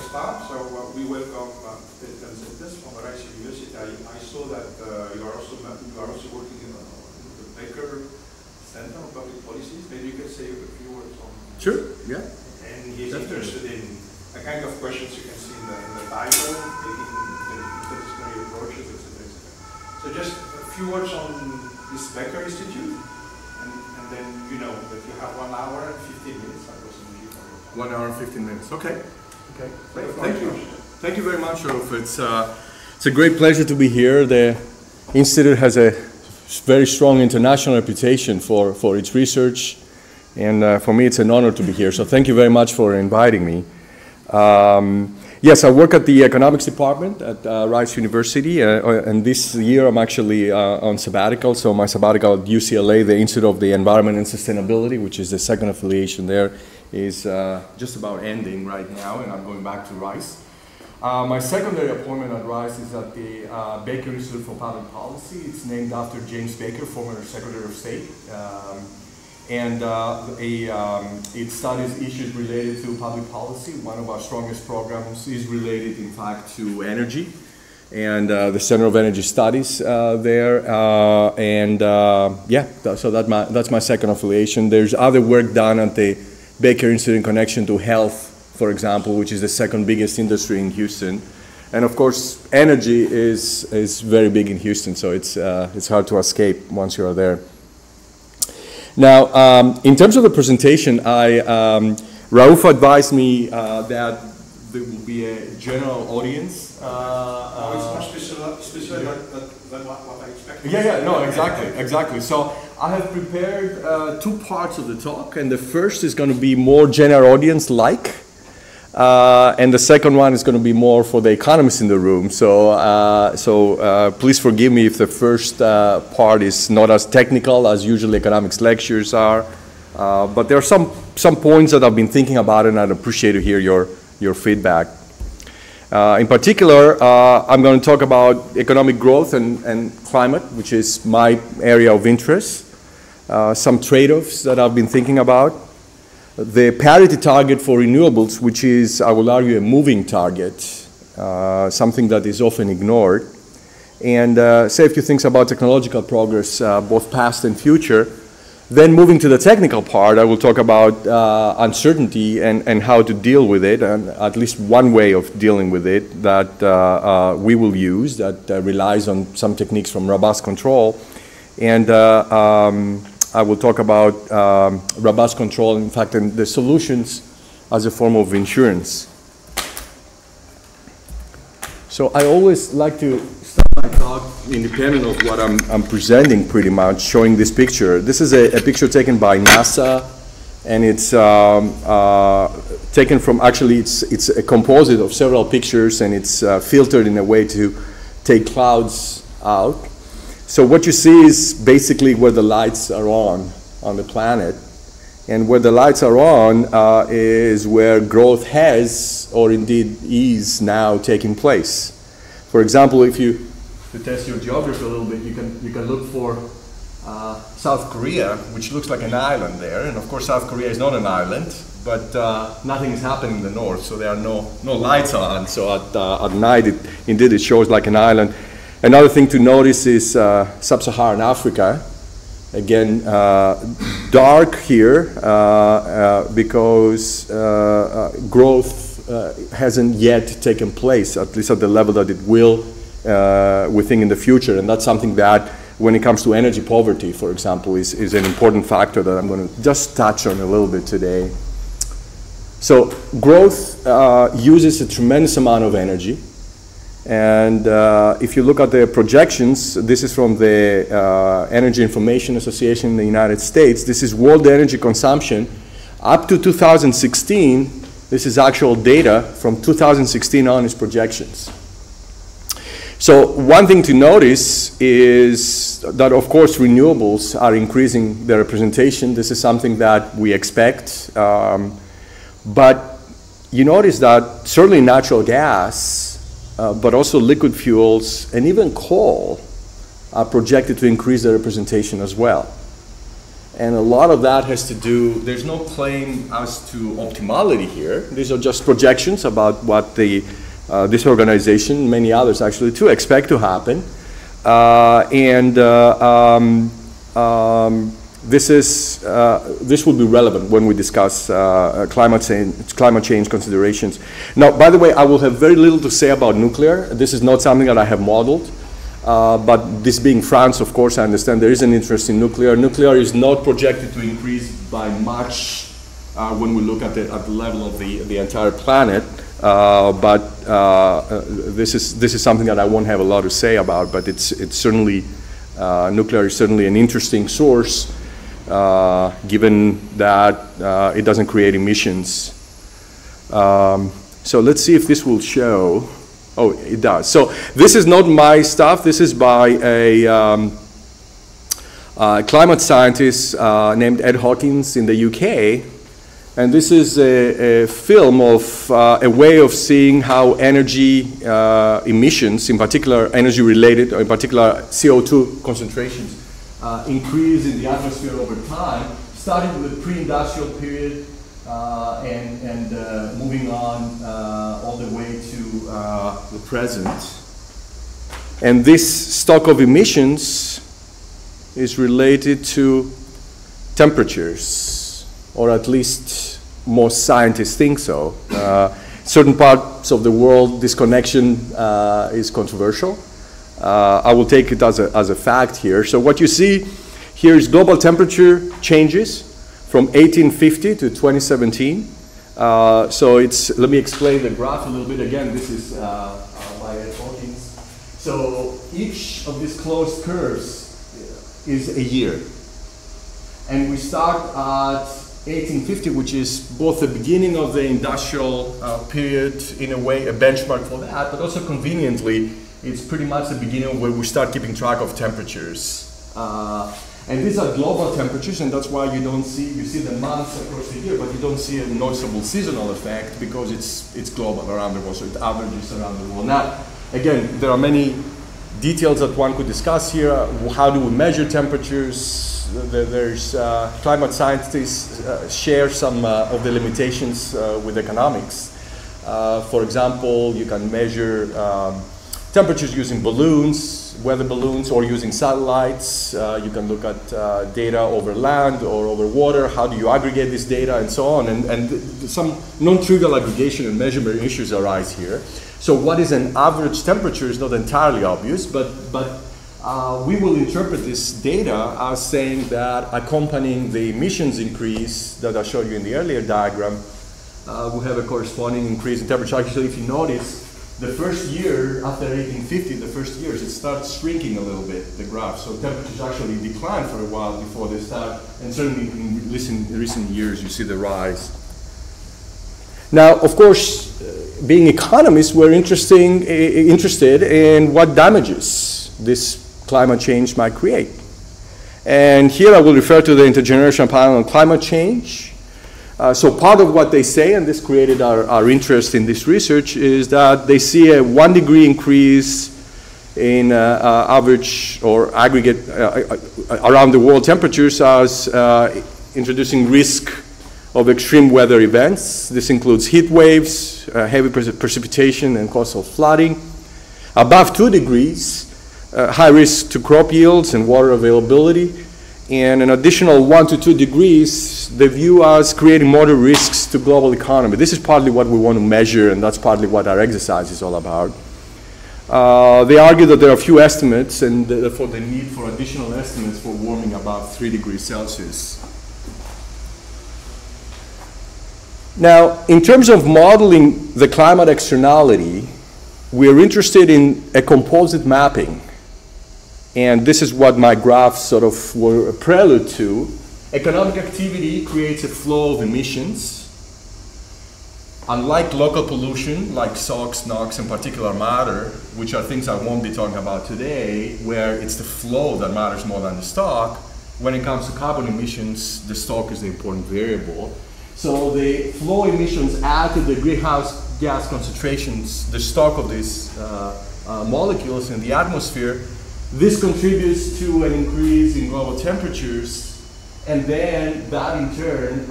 start. So we welcome Loch-Temzelides from Rice University. I saw that you are also working in the Baker Center on Public Policies. Maybe you could say a few words on. Sure. Yeah. And he's interested in the kind of questions you can see in the Bible, taking interdisciplinary approaches, etc., etc. So just a few words on this Baker Institute, and then you know that you have 1 hour and 15 minutes. 1 hour and 15 minutes. Okay. Okay. Thank you. Thank you very much, Raouf. It's a great pleasure to be here. The Institute has a very strong international reputation for its research, and for me it's an honor to be here. So thank you very much for inviting me. Yes, I work at the economics department at Rice University, and this year I'm actually on sabbatical. So my sabbatical at UCLA, the Institute of the Environment and Sustainability, which is the second affiliation there, is just about ending right now, and I'm going back to Rice. My secondary appointment at Rice is at the Baker Institute for Public Policy. It's named after James Baker, former Secretary of State. It studies issues related to public policy. One of our strongest programs is related, in fact, to energy, and the Center of Energy Studies there. So that's my second affiliation. There's other work done at the Baker Institute in connection to health, for example, which is the second biggest industry in Houston. And of course, energy is very big in Houston, so it's hard to escape once you are there. Now, in terms of the presentation, Raouf advised me that there will be a general audience. It's more special than what I expected. Yeah, no, exactly. So I have prepared 2 parts of the talk, and the first is going to be more general audience-like, and the second one is going to be more for the economists in the room. So please forgive me if the first part is not as technical as usually economics lectures are, but there are some points that I've been thinking about, and I'd appreciate to hear your feedback. In particular, I'm going to talk about economic growth and climate, which is my area of interest. Some trade-offs that I've been thinking about. The parity target for renewables, which is, I will argue, a moving target, something that is often ignored. And say a few things about technological progress, both past and future. Then moving to the technical part, I will talk about uncertainty and how to deal with it, and at least one way of dealing with it that we will use that relies on some techniques from robust control. And I will talk about robust control, in fact, and the solutions as a form of insurance. So I always like to start my talk independent of what I'm presenting, pretty much, showing this picture. This is a picture taken by NASA, and it's taken from, actually, it's a composite of several pictures, and it's filtered in a way to take clouds out. So what you see is basically where the lights are on the planet. And where the lights are on is where growth has, or indeed is now taking place. For example, if you, to test your geography a little bit, you can look for South Korea, which looks like an island there. And of course, South Korea is not an island, but nothing is happening in the north, so there are no lights on. So at night, indeed, it shows like an island. Another thing to notice is sub-Saharan Africa. Again, dark here because growth hasn't yet taken place, at least at the level that it will, we think, in the future. And that's something that, when it comes to energy poverty, for example, is an important factor that I'm going to just touch on a little bit today. So growth uses a tremendous amount of energy. And if you look at the projections, this is from the Energy Information Association in the United States. This is world energy consumption up to 2016. This is actual data from 2016 on, is projections. So one thing to notice is that, of course, renewables are increasing their representation. This is something that we expect. But you notice that certainly natural gas, but also liquid fuels and even coal are projected to increase their representation as well. And a lot of that has to do, there's no claim as to optimality here. These are just projections about what this organization, many others actually too, expect to happen. This will be relevant when we discuss climate change considerations. Now, by the way, I will have very little to say about nuclear. This is not something that I have modeled. But this being France, of course, I understand there is an interest in nuclear. Nuclear is not projected to increase by much when we look at the level of the entire planet. This is something that I won't have a lot to say about. But it's certainly nuclear is certainly an interesting source, given that it doesn't create emissions. So let's see if this will show. Oh, it does. So this is not my stuff. This is by a climate scientist named Ed Hawkins in the UK. And this is a film of a way of seeing how energy emissions, in particular energy related, or in particular CO2 concentrations, increase in the atmosphere over time, starting with the pre-industrial period and moving on all the way to the present. And this stock of emissions is related to temperatures, or at least most scientists think so. Certain parts of the world, this connection is controversial. I will take it as a fact here. So what you see here is global temperature changes from 1850 to 2017. So let me explain the graph a little bit. Again, this is by Ed Hawkins. So each of these closed curves is a year. And we start at 1850, which is both the beginning of the industrial period, in a way, a benchmark for that, but also conveniently, it's pretty much the beginning where we start keeping track of temperatures. And these are global temperatures, and that's why you see the months across the year, but you don't see a noticeable seasonal effect because it's global around the world, so it averages around the world. Now, again, there are many details that one could discuss here. How do we measure temperatures? There's climate scientists share some of the limitations with economics. For example, you can measure temperatures using balloons, weather balloons, or using satellites. You can look at data over land or over water. How do you aggregate this data, and so on? And some non-trivial aggregation and measurement issues arise here. So what is an average temperature is not entirely obvious, but we will interpret this data as saying that accompanying the emissions increase that I showed you in the earlier diagram, we have a corresponding increase in temperature. Actually, if you notice, the first year after 1850, the first years, it starts shrinking a little bit, the graph. So temperatures actually decline for a while before they start, and certainly in recent years, you see the rise. Now, of course, being economists, we're interested in what damages this climate change might create. And here I will refer to the Intergenerational Panel on Climate Change. So part of what they say, and this created our interest in this research, is that they see a 1 degree increase in average or aggregate around the world temperatures as introducing risk of extreme weather events. This includes heat waves, heavy precipitation, and coastal flooding. Above 2 degrees, high risk to crop yields and water availability, and an additional 1 to 2 degrees they view as creating moderate risks to global economy. This is partly what we want to measure, and that's partly what our exercise is all about. They argue that there are few estimates, and therefore the need for additional estimates for warming above 3 degrees Celsius. Now, in terms of modeling the climate externality, we're interested in a composite mapping. And this is what my graphs sort of were a prelude to. Economic activity creates a flow of emissions. Unlike local pollution, like SOx, NOx, and particulate matter, which are things I won't be talking about today, where it's the flow that matters more than the stock, when it comes to carbon emissions, the stock is the important variable. So the flow emissions add to the greenhouse gas concentrations, the stock of these molecules in the atmosphere. This contributes to an increase in global temperatures, and then that in turn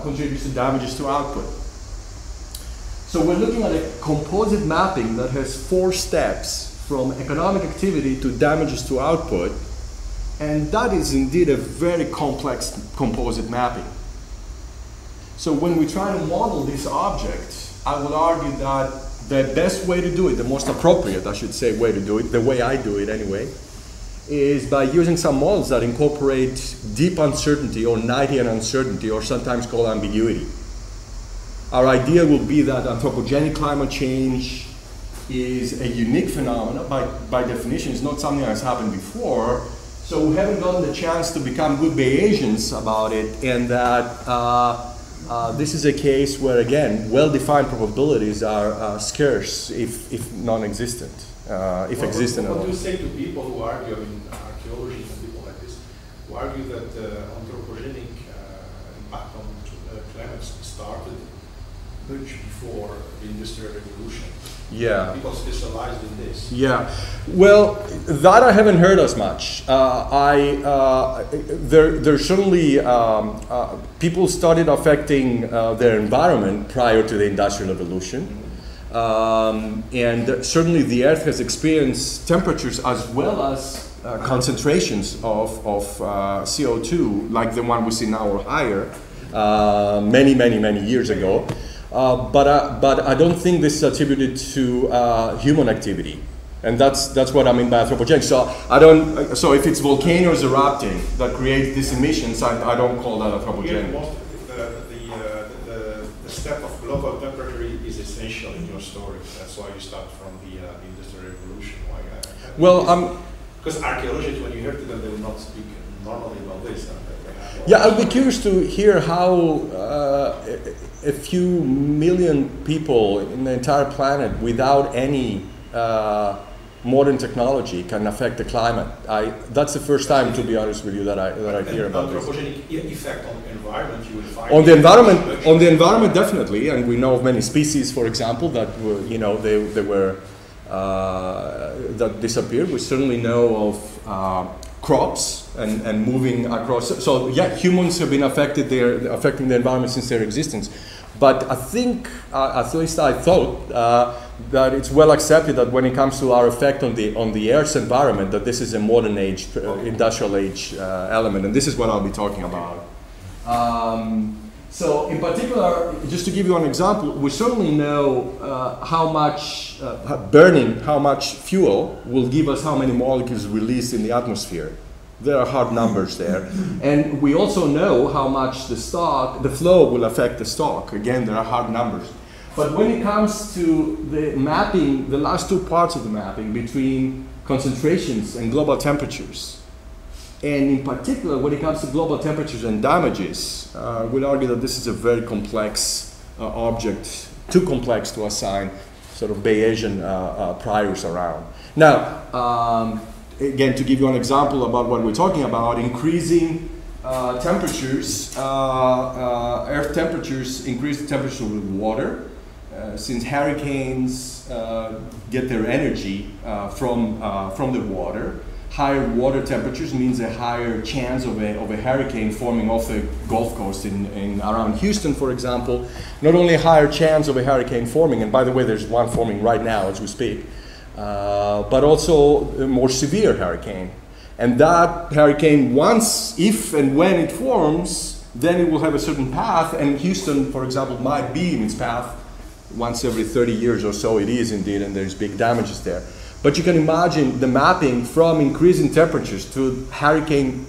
contributes to damages to output. So we're looking at a composite mapping that has 4 steps from economic activity to damages to output, and that is indeed a very complex composite mapping. So when we try to model these objects, I would argue that the best way to do it, the most appropriate, I should say, way to do it, the way I do it anyway, is by using some models that incorporate deep uncertainty or Knightian uncertainty, or sometimes called ambiguity. Our idea will be that anthropogenic climate change is a unique phenomenon. By definition, it's not something that's happened before, so we haven't gotten the chance to become good Bayesians about it, and that this is a case where, again, well-defined probabilities are scarce, if non-existent, if existent at all. What do you say to people who argue, I mean, archaeologists and people like this, who argue that anthropogenic impact on climate started much before the Industrial Revolution? Yeah. People specialized in this. Yeah. Well, that I haven't heard as much. There's certainly people started affecting their environment prior to the Industrial Revolution. And certainly the Earth has experienced temperatures as well as concentrations of CO2, like the one we see now or higher, many years ago. But I don't think this is attributed to human activity, and that's what I mean by anthropogenic. So if it's volcanoes erupting that create these emissions, I don't call that anthropogenic. The step of global temperature is essential in your story. That's why you start from the Industrial Revolution. Well, because archaeologists, when you hear to them, they will not speak normally about this. Yeah, I'd be curious to hear how a few million people in the entire planet without any modern technology can affect the climate. That's the first time, to be honest with you, that I hear about this. Anthropogenic effect on the environment, you will find. On the environment, definitely, and we know of many species, for example, that were, they were that disappeared. We certainly know of crops and moving across. So yeah, humans have been affecting the environment since their existence. But I think, at least I thought, that it's well accepted that when it comes to our effect on the Earth's environment, that this is a modern age, industrial age element, and this is what I'll be talking about. So in particular, just to give you an example, we certainly know how much burning, how much fuel will give us how many molecules released in the atmosphere. There are hard numbers there. And we also know how much the flow will affect the stock. Again, there are hard numbers. But when it comes to the mapping, the last 2 parts of the mapping between concentrations and global temperatures, and in particular, when it comes to global temperatures and damages, we'll argue that this is a very complex object, too complex to assign sort of Bayesian priors around. Now, again, to give you an example about what we're talking about, increasing temperatures, Earth temperatures increase the temperature with water, since hurricanes get their energy from the water. Higher water temperatures means a higher chance of a hurricane forming off the Gulf Coast in around Houston, for example. Not only a higher chance of a hurricane forming, and by the way, there's one forming right now as we speak, but also a more severe hurricane. And that hurricane, once, if and when it forms, then it will have a certain path, and Houston, for example, might be in its path once every 30 years or so. It is indeed, and there's big damages there. But you can imagine the mapping from increasing temperatures to hurricane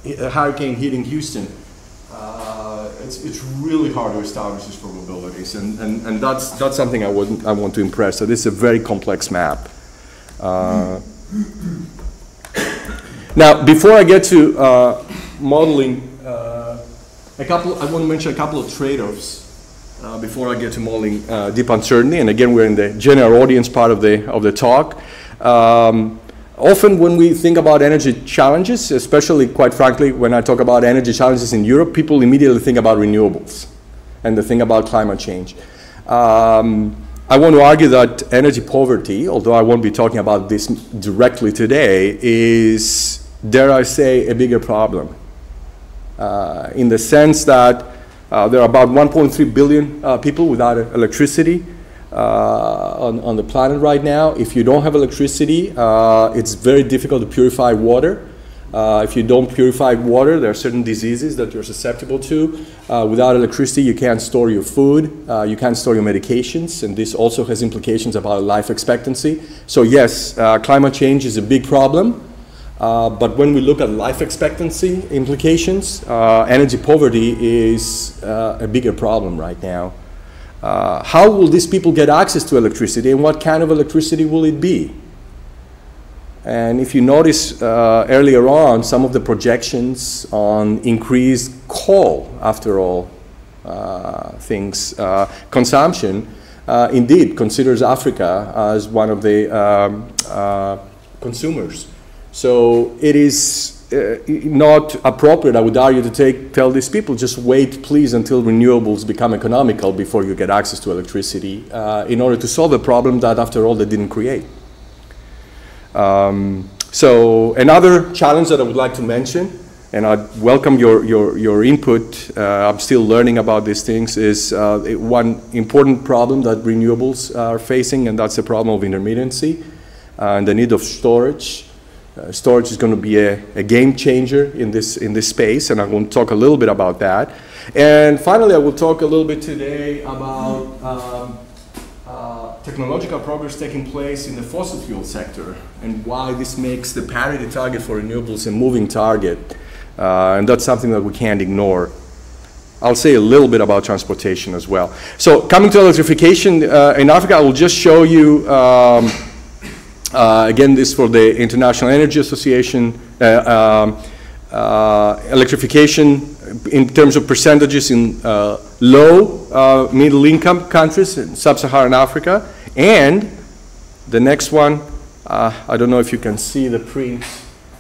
hitting Houston. It's really hard to establish these probabilities, and that's something I want to impress. So this is a very complex map. Now, before I get to modeling, I want to mention a couple of trade-offs before I get to modeling deep uncertainty. And again, we're in the general audience part of the talk. Often when we think about energy challenges, especially, quite frankly, when I talk about energy challenges in Europe, people immediately think about renewables and they think about climate change. I want to argue that energy poverty, although I won't be talking about this directly today, is, dare I say, a bigger problem. in the sense that there are about 1.3 billion people without electricity on the planet right now. If you don't have electricity, it's very difficult to purify water. If you don't purify water, there are certain diseases that you're susceptible to. Without electricity, you can't store your food, you can't store your medications, and this also has implications about life expectancy. So yes, climate change is a big problem, but when we look at life expectancy implications, energy poverty is a bigger problem right now. How will these people get access to electricity, and what kind of electricity will it be? And if you notice earlier on, some of the projections on increased coal, after all things, consumption, indeed considers Africa as one of the consumers. So it is not appropriate, I would argue, to tell these people, just wait please until renewables become economical before you get access to electricity in order to solve a problem that, after all, they didn't create. So another challenge that I would like to mention, and I welcome your input, I'm still learning about these things, is one important problem that renewables are facing, and that's the problem of intermittency and the need of storage. Storage is going to be a game changer in this space, and I'm going to talk a little bit about that. And finally, I will talk a little bit today about technological progress taking place in the fossil fuel sector and why this makes the parity target for renewables a moving target. And that's something that we can't ignore. I'll say a little bit about transportation as well. So coming to electrification in Africa, I will just show you, again, this for the International Energy Association, electrification in terms of percentages in low, middle income countries in sub-Saharan Africa. And the next one, I don't know if you can see the print,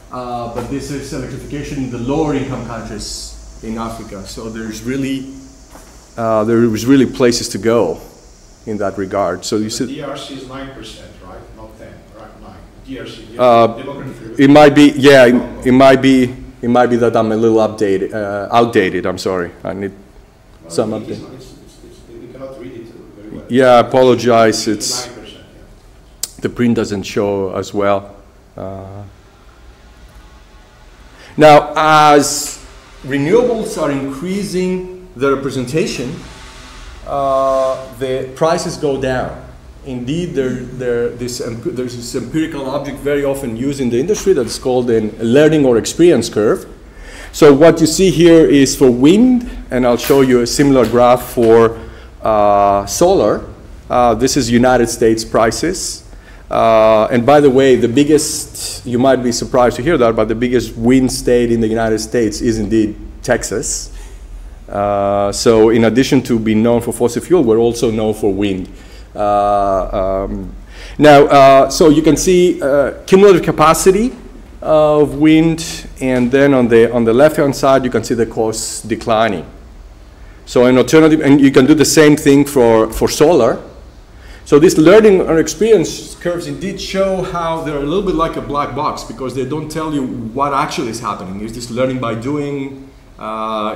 but this is electrification in the lower income countries in Africa. So there's really places to go in that regard. So you see, DRC is 9%, right? Not 10, right? 9. DRC. It might be, yeah, it might be that I'm a little outdated. I'm sorry. I need some update. We cannot read it very well. Yeah, I apologize. It's 9%, yeah. the print doesn't show as well. Now, as renewables are increasing their representation, the prices go down. Indeed, there's this empirical object very often used in the industry that's called a learning or experience curve. So what you see here is for wind, and I'll show you a similar graph for solar. This is United States prices. And by the way, the biggest, you might be surprised to hear that, but the biggest wind state in the United States is indeed Texas. So in addition to being known for fossil fuel, we're also known for wind. So you can see cumulative capacity of wind, and then on the left-hand side, you can see the costs declining. So an alternative, and you can do the same thing for solar. So these learning or experience curves indeed show how they're a little bit like a black box, because they don't tell you what actually is happening. Is this learning by doing?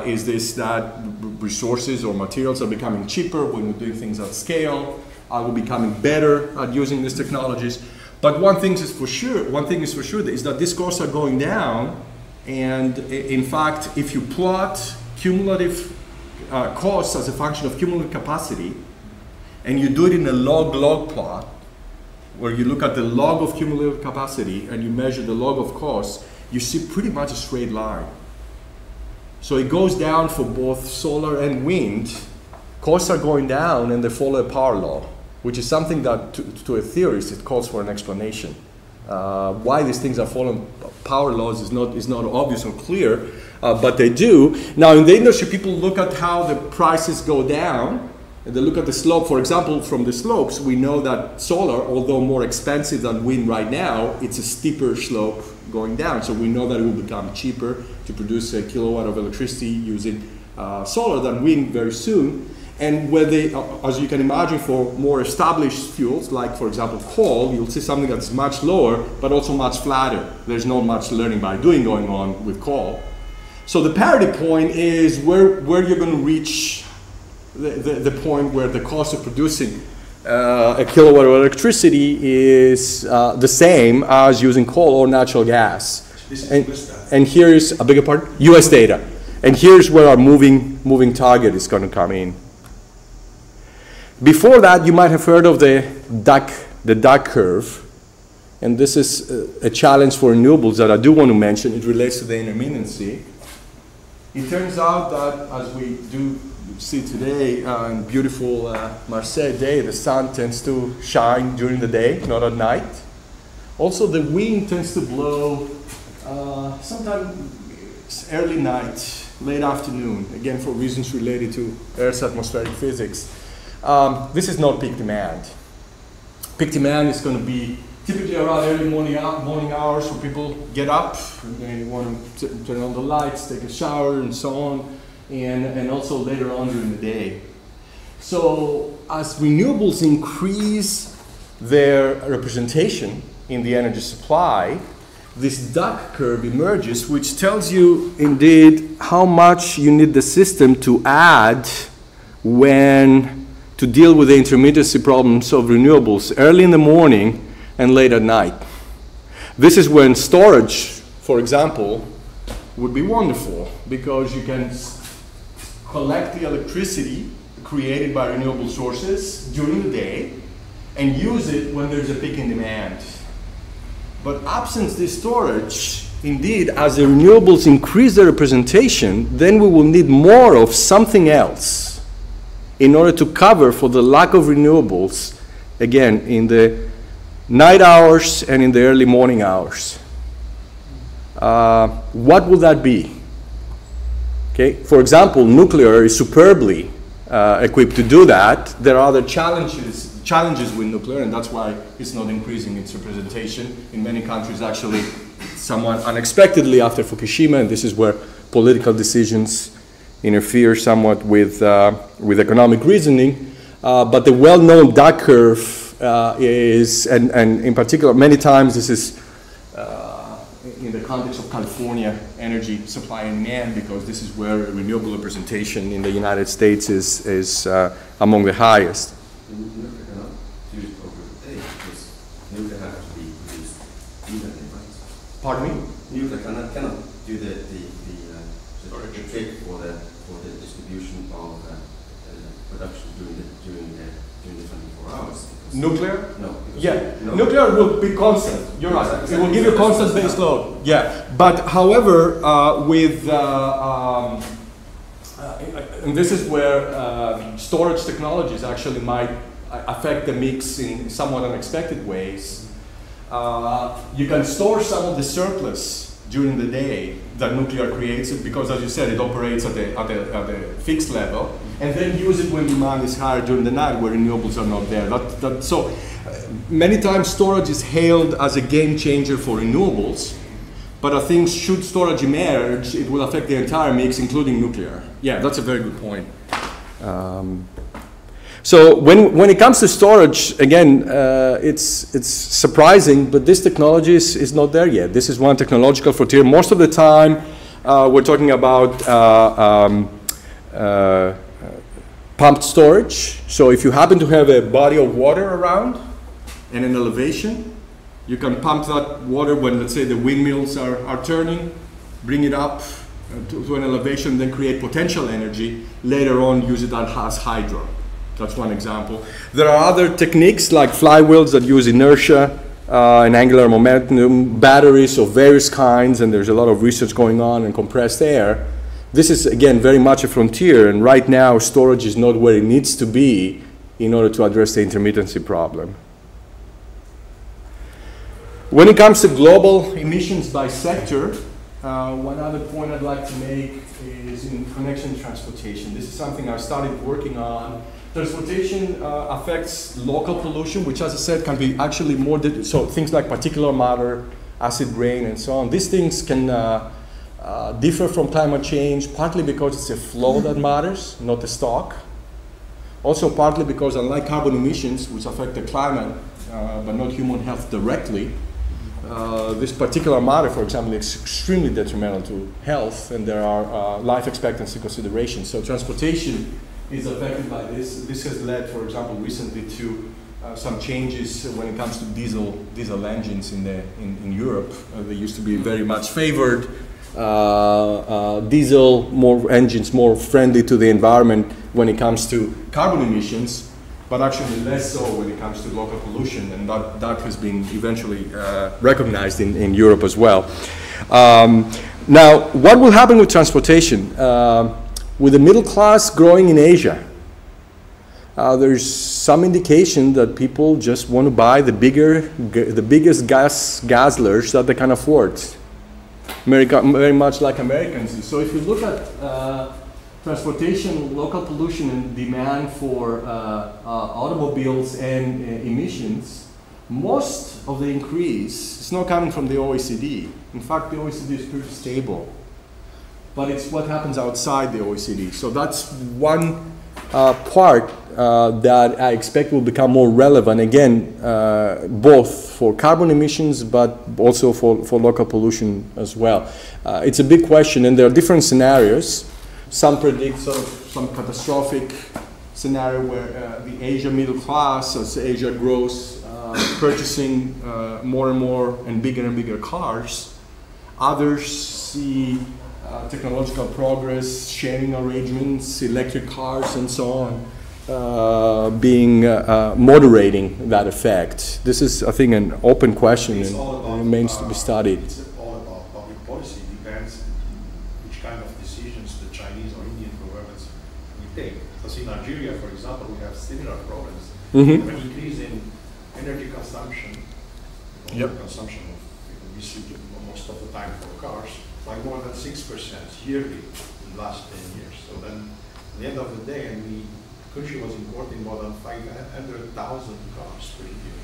Is this that resources or materials are becoming cheaper when we're doing things at scale? Are we becoming better at using these technologies? But one thing is for sure is that these costs are going down, and in fact, if you plot cumulative costs as a function of cumulative capacity, and you do it in a log-log plot, where you look at the log of cumulative capacity and you measure the log of costs, you see pretty much a straight line. So it goes down for both solar and wind. Costs are going down, and they follow a power law, which is something that, to a theorist, it calls for an explanation. Why these things are following power laws is not obvious or clear, but they do. Now, in the industry, people look at how the prices go down, and they look at the slope. For example, from the slopes, we know that solar, although more expensive than wind right now, it's a steeper slope going down. So we know that it will become cheaper to produce a kilowatt of electricity using solar than wind very soon. And where they, as you can imagine, for more established fuels, like for example coal, you'll see something that's much lower, but also much flatter. There's not much learning by doing going on with coal. So the parity point is where you're going to reach the point where the cost of producing a kilowatt of electricity is the same as using coal or natural gas. And here's a bigger part, US data. And here's where our moving target is going to come in. Before that, you might have heard of the duck curve. And this is a challenge for renewables that I do want to mention. It relates to the intermittency. It turns out that, as we do see today in beautiful Marseille day, the sun tends to shine during the day, not at night. Also, the wind tends to blow sometimes early night, late afternoon, again for reasons related to Earth's atmospheric physics. This is not peak demand. Peak demand is going to be typically around early morning hours when people get up and they want to turn on the lights, take a shower and so on, and also later on during the day. So as renewables increase their representation in the energy supply, this duck curve emerges, which tells you indeed how much you need the system to add to deal with the intermittency problems of renewables early in the morning and late at night. This is when storage, for example, would be wonderful because you can collect the electricity created by renewable sources during the day and use it when there's a peak in demand. But absent this storage, indeed, as the renewables increase their representation, then we will need more of something else in order to cover for the lack of renewables, again, in the night hours and in the early morning hours. What will that be? Okay, for example, nuclear is superbly equipped to do that. There are other challenges with nuclear, and that's why it's not increasing its representation in many countries, actually, somewhat unexpectedly after Fukushima, and this is where political decisions interfere somewhat with economic reasoning. But the well-known duck curve is, and in particular, many times this is in the context of California energy supply and demand, because this is where renewable representation in the United States is among the highest. Nuclear cannot use it over the day because nuclear has to be used evenly, right? Pardon me? Nuclear cannot do the trick for the distribution of production during the 24 hours. Nuclear? No. Yeah, no. Nuclear will be constant. You're right. Exactly. It will give you constant base load. Yeah, but however, and this is where storage technologies actually might affect the mix in somewhat unexpected ways. You can store some of the surplus during the day that nuclear creates it, because, as you said, it operates at the fixed level, and then use it when demand is higher during the night where renewables are not there. So many times storage is hailed as a game changer for renewables, but I think should storage emerge, it will affect the entire mix, including nuclear. Yeah, that's a very good point. So when it comes to storage, again, it's surprising, but this technology is not there yet. This is one technological frontier. Most of the time, we're talking about pumped storage. So if you happen to have a body of water around and an elevation, you can pump that water when, let's say, the windmills are turning, bring it up to an elevation, then create potential energy. Later on, use it as hydro. That's one example. There are other techniques like flywheels that use inertia and angular momentum, batteries of various kinds, and there's a lot of research going on in compressed air. This is, again, very much a frontier, and right now storage is not where it needs to be in order to address the intermittency problem. When it comes to global emissions by sector, one other point I'd like to make is in connection to transportation. This is something I started working on. Transportation affects local pollution, which, as I said, can be actually more, so things like particulate matter, acid rain, and so on. These things can differ from climate change, partly because it's a flow that matters, not the stock. Also partly because, unlike carbon emissions, which affect the climate, but not human health directly, this particular matter, for example, is extremely detrimental to health, and there are life expectancy considerations. So transportation is affected by this. This has led, for example, recently to some changes when it comes to diesel engines in Europe. They used to be very much favored. Diesel engines more friendly to the environment when it comes to carbon emissions, but actually less so when it comes to local pollution, and that has been eventually recognized in Europe as well. Now, what will happen with transportation? With the middle class growing in Asia, there's some indication that people just want to buy the biggest guzzlers that they can afford. Very much like Americans do. So if you look at transportation, local pollution, and demand for automobiles and emissions, most of the increase is not coming from the OECD. In fact, the OECD is pretty stable. But it's what happens outside the OECD. So that's one part that I expect will become more relevant, again, both for carbon emissions, but also for local pollution as well. It's a big question, and there are different scenarios. Some predict sort of some catastrophic scenario where the Asia middle class, as Asia grows, purchasing more and more and bigger cars. Others see technological progress, sharing arrangements, electric cars, and so on, being moderating that effect. This is, I think, an open question and remains to be studied. It's all about public policy. It depends which kind of decisions the Chinese or Indian governments will take. Because in Nigeria, for example, we have similar problems. Mm-hmm. An increase in energy consumption, consumption of electricity most of the time for cars, by more than 6% yearly in the last 10 years. So then, at the end of the day, and the country was importing more than 500,000 cars per year.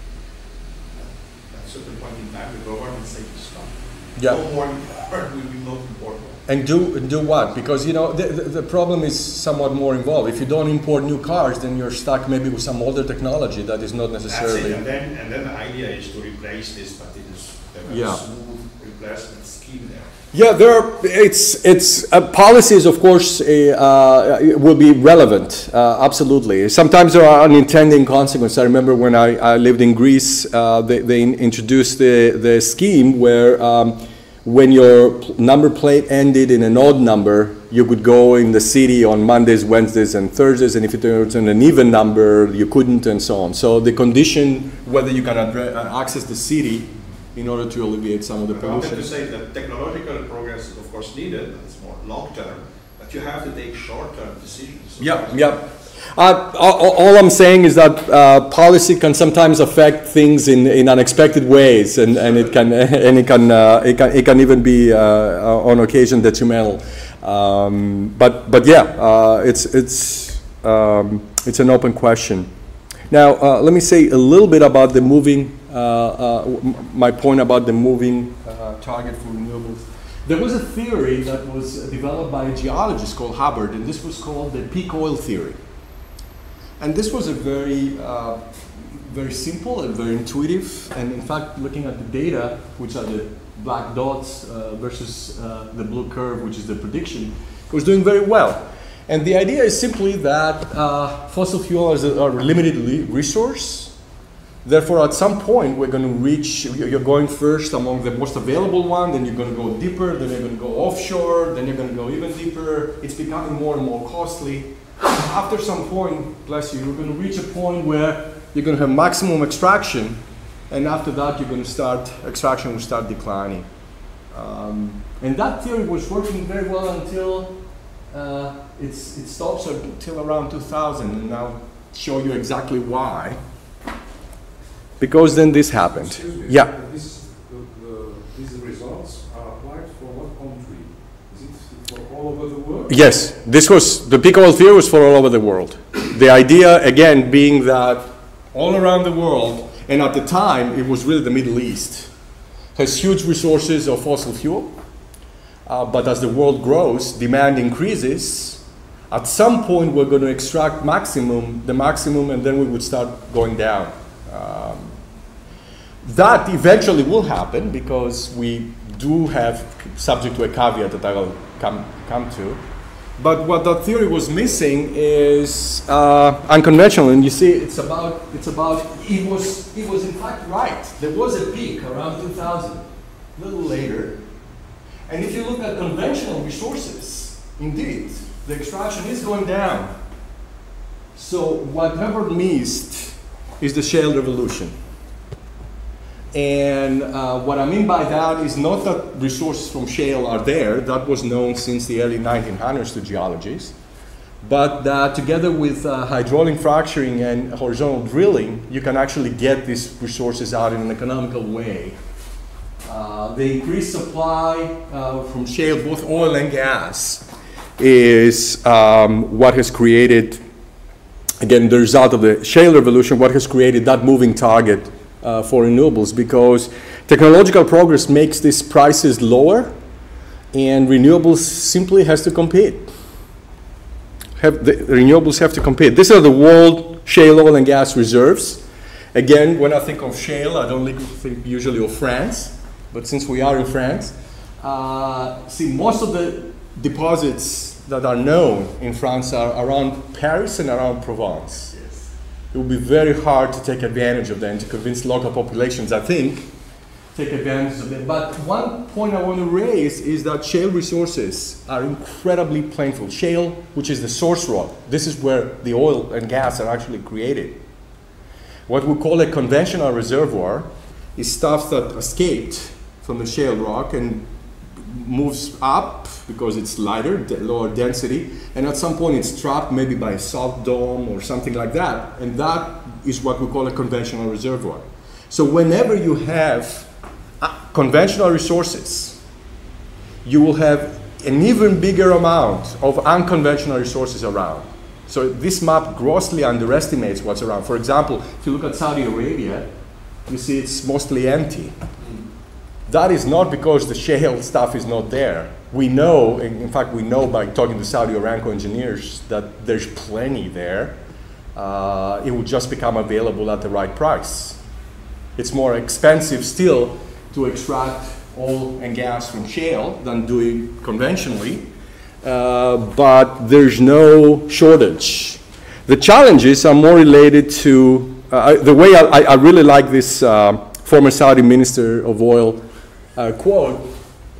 At a certain point in time, the government said to stop. Yeah. No more import, we will not import more. And do what? Because, you know, the problem is somewhat more involved. If you don't import new cars, then you're stuck maybe with some older technology that is not necessarily. That's it. And then the idea is to replace this, but it is a smooth replacement scheme there. Yeah, it's policies, of course, will be relevant, absolutely. Sometimes there are unintended consequences. I remember when I lived in Greece, they introduced the scheme where when your number plate ended in an odd number, you could go in the city on Mondays, Wednesdays, and Thursdays, and if it was an even number, you couldn't, and so on. So the condition whether you can access the city in order to alleviate some of the pollution. I wanted to say that technological progress is of course needed, it's more long-term, but you have to take short-term decisions. Yeah. All I'm saying is that policy can sometimes affect things in unexpected ways, and it can even be on occasion detrimental. But yeah, it's an open question. Now let me say a little bit about the moving. My point about the moving target for renewables. There was a theory that was developed by a geologist called Hubbard, and this was called the peak oil theory. And this was a very simple and very intuitive, and in fact, looking at the data, which are the black dots versus the blue curve, which is the prediction, it was doing very well. And the idea is simply that fossil fuels are a limited resource. Therefore, at some point, we're going to reach, you're going first among the most available one, then you're going to go deeper, then you're going to go offshore, then you're going to go even deeper. It's becoming more and more costly. After some point, bless you, you're going to reach a point where you're going to have maximum extraction, and after that, you're going to start, extraction will start declining. And that theory was working very well until it stops until around 2000, and I'll show you exactly why. Because then this happened. Excuse me, yeah. These results are applied for what country? Is it for all over the world? Yes, this was, the peak oil theory was for all over the world. The idea, again, being that all around the world, and at the time, it was really the Middle East, has huge resources of fossil fuel, but as the world grows, demand increases. At some point, we're going to extract the maximum, and then we would start going down. That eventually will happen because we do have, subject to a caveat that I will come to. But what that theory was missing is unconventional, and you see, it was in fact right. There was a peak around 2000, a little later. And if you look at conventional resources, indeed, the extraction is going down. So whatever missed is the shale revolution. And what I mean by that is not that resources from shale are there, that was known since the early 1900s to geologists, but that together with hydraulic fracturing and horizontal drilling, you can actually get these resources out in an economical way. The increased supply from shale, both oil and gas, is what has created, again, the result of the shale revolution, what has created that moving target for renewables, because technological progress makes these prices lower and renewables simply has to compete. Renewables have to compete. These are the world shale oil and gas reserves. Again, when I think of shale, I don't think usually of France, but since we are in France, see, most of the deposits that are known in France are around Paris and around Provence. It will be very hard to take advantage of them, to convince local populations, I think, take advantage of them. But one point I want to raise is that shale resources are incredibly plentiful. Shale, which is the source rock, this is where the oil and gas are actually created. What we call a conventional reservoir is stuff that escaped from the shale rock and moves up because it's lighter, lower density, and at some point it's trapped maybe by a salt dome or something like that, and that is what we call a conventional reservoir. So whenever you have conventional resources, you will have an even bigger amount of unconventional resources around. So this map grossly underestimates what's around. For example, if you look at Saudi Arabia, you see it's mostly empty. That is not because the shale stuff is not there. We know, in fact, we know by talking to Saudi Aramco engineers that there's plenty there. It will just become available at the right price. It's more expensive still to extract oil and gas from shale than doing conventionally, but there's no shortage. The challenges are more related to, the way I really like this former Saudi Minister of Oil quote.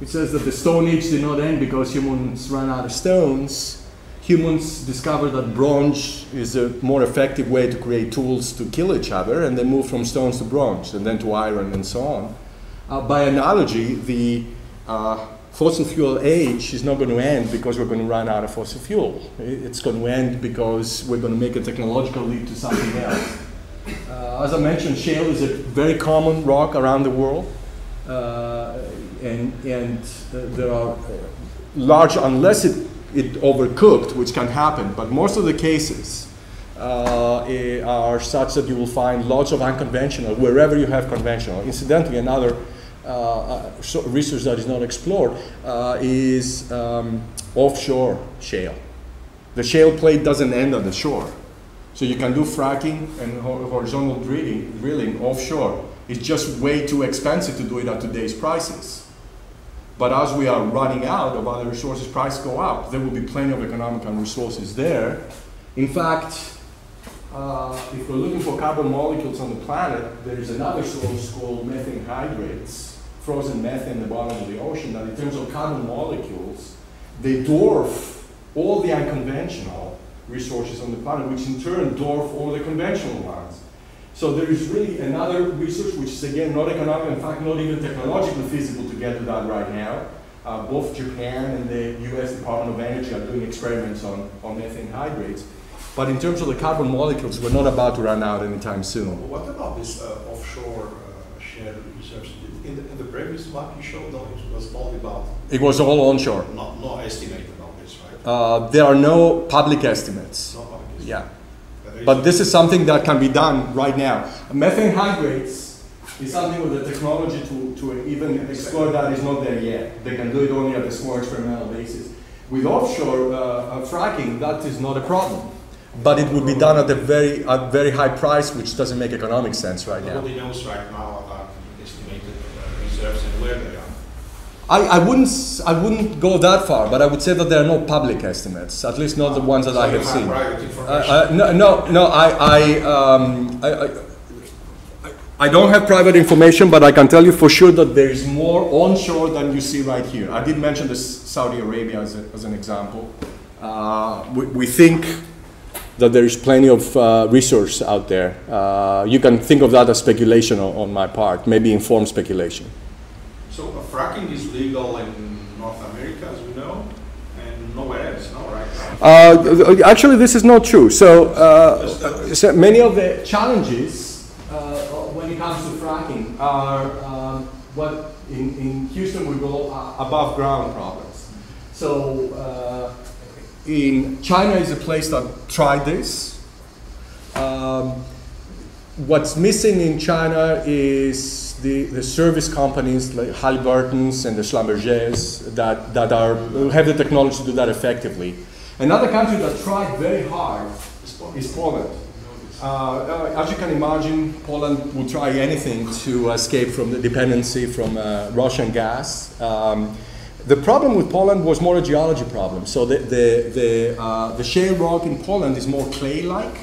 It says that the Stone Age did not end because humans ran out of stones. Humans discovered that bronze is a more effective way to create tools to kill each other, and they moved from stones to bronze, and then to iron, and so on. By analogy, the fossil fuel age is not going to end because we're going to run out of fossil fuel. It's going to end because we're going to make a technological leap to something else. As I mentioned, shale is a very common rock around the world. And there are large, unless it overcooked, which can happen, but most of the cases are such that you will find lots of unconventional wherever you have conventional. Incidentally, another resource that is not explored is offshore shale. The shale plate doesn't end on the shore. So you can do fracking and horizontal drilling offshore. It's just way too expensive to do it at today's prices. But as we are running out of other resources, prices go up. There will be plenty of economic resources there. In fact, if we're looking for carbon molecules on the planet, there is another source called methane hydrates, frozen methane in the bottom of the ocean, that in terms of carbon molecules, they dwarf all the unconventional resources on the planet, which in turn dwarf all the conventional ones. So there is really another resource which is again not economic, in fact not even technologically feasible to get to that right now. Both Japan and the US Department of Energy are doing experiments on methane hydrates. But in terms of the carbon molecules, we're not about to run out anytime soon. What about this offshore shale research? In the previous map you showed, no, it was all about... It was all onshore. No estimate about this, right? There are no public estimates. No public estimates. Yeah. But this is something that can be done right now. Methane hydrates is something with the technology to even explore that is not there yet. They can do it only at a small experimental basis. With offshore fracking, that is not a problem. but it would be done at a very high price, which doesn't make economic sense right now. Nobody knows right now about estimated reserves and where they are. I wouldn't go that far, but I would say that there are no public estimates, at least not the ones that I have seen. Private information. No. I don't have private information, but I can tell you for sure that there is more onshore than you see right here. I did mention this Saudi Arabia as an example. We think that there is plenty of resource out there. You can think of that as speculation on my part, maybe informed speculation. So fracking is legal in North America, as we know, and nowhere else, no, right? Actually, this is not true. So many of the challenges when it comes to fracking are what in Houston we call above ground problems. So in China is a place that tried this. What's missing in China is the service companies like Halliburton's and the Schlumbergers that have the technology to do that effectively. Another country that tried very hard is Poland. As you can imagine, Poland will try anything to escape from the dependency from Russian gas. The problem with Poland was more a geology problem. So the shale rock in Poland is more clay-like,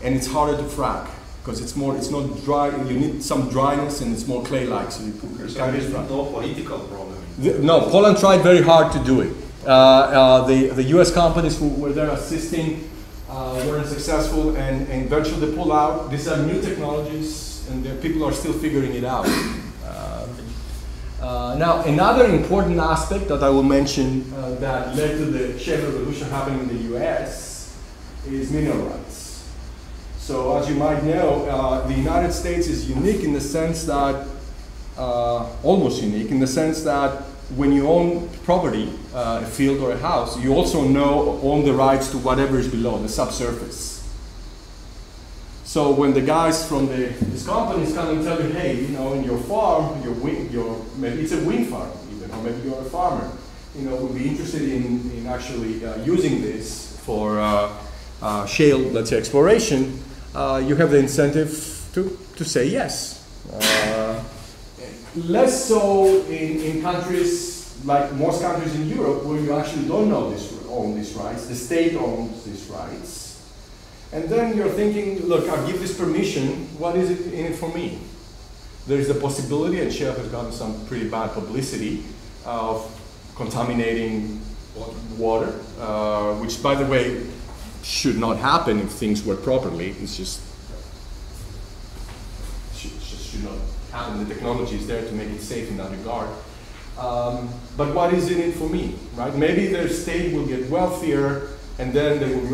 and it's harder to frack because it's not dry. You need some dryness, and it's more clay-like. So there's no political problem. No, Poland tried very hard to do it. The U.S. companies who were there assisting weren't successful, and eventually they pull out. These are new technologies, and the people are still figuring it out. Now, another important aspect that I will mention that led to the shale revolution happening in the U.S. is mineral rights. So, as you might know, the United States is unique in the sense that, almost unique in the sense that when you own property, a field or a house, you also own the rights to whatever is below, the subsurface. So when the guys from these companies come and tell you, hey, in your farm, maybe it's a wind farm even, or maybe you're a farmer, would be interested in actually using this for shale, let's say, exploration, you have the incentive to say yes. Less so in countries like most countries in Europe where you actually don't own these rights. The state owns these rights. And then you're thinking, look, I'll give this permission, what is it in it for me? There's the possibility, and shale has gotten some pretty bad publicity, of contaminating water, which, by the way, should not happen if things work properly. It's just should not happen. The technology is there to make it safe in that regard. But what is in it for me, right? Maybe the state will get wealthier, and then they will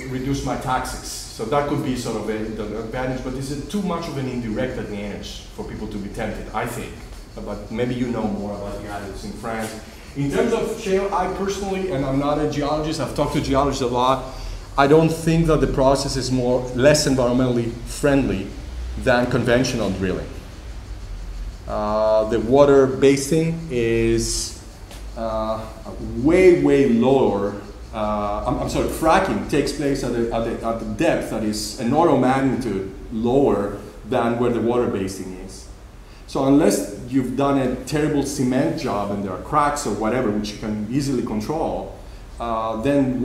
reduce my taxes. So that could be sort of an advantage, but this is too much of an indirect advantage for people to be tempted, I think. But maybe you know more about the attitudes in France. In terms of shale, I personally, and I'm not a geologist, I've talked to geologists a lot, I don't think that the process is less environmentally friendly than conventional drilling. The water basin is way lower. I'm sorry, fracking takes place at the depth that is an order of magnitude lower than where the water basin is. So unless you've done a terrible cement job and there are cracks or whatever, which you can easily control, then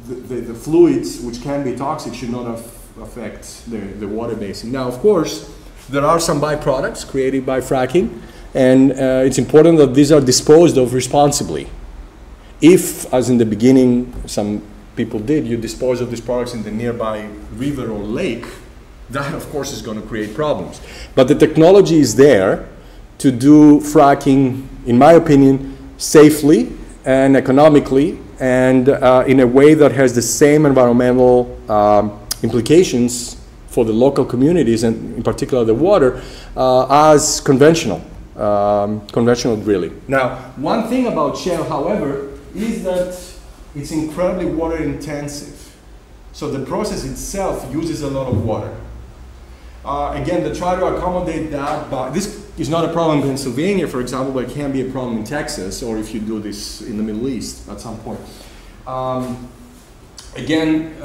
the fluids, which can be toxic, should not affect the water basin. Now, of course, there are some byproducts created by fracking, and it's important that these are disposed of responsibly. If, as in the beginning, some people did, you dispose of these products in the nearby river or lake, that of course is going to create problems. But the technology is there to do fracking, in my opinion, safely and economically, and in a way that has the same environmental implications for the local communities, and in particular the water, as conventional drilling. Now, one thing about shale, however, is that it's incredibly water intensive. So the process itself uses a lot of water. Again, they try to accommodate that, but this is not a problem in Pennsylvania, for example, but it can be a problem in Texas, or if you do this in the Middle East at some point. Again,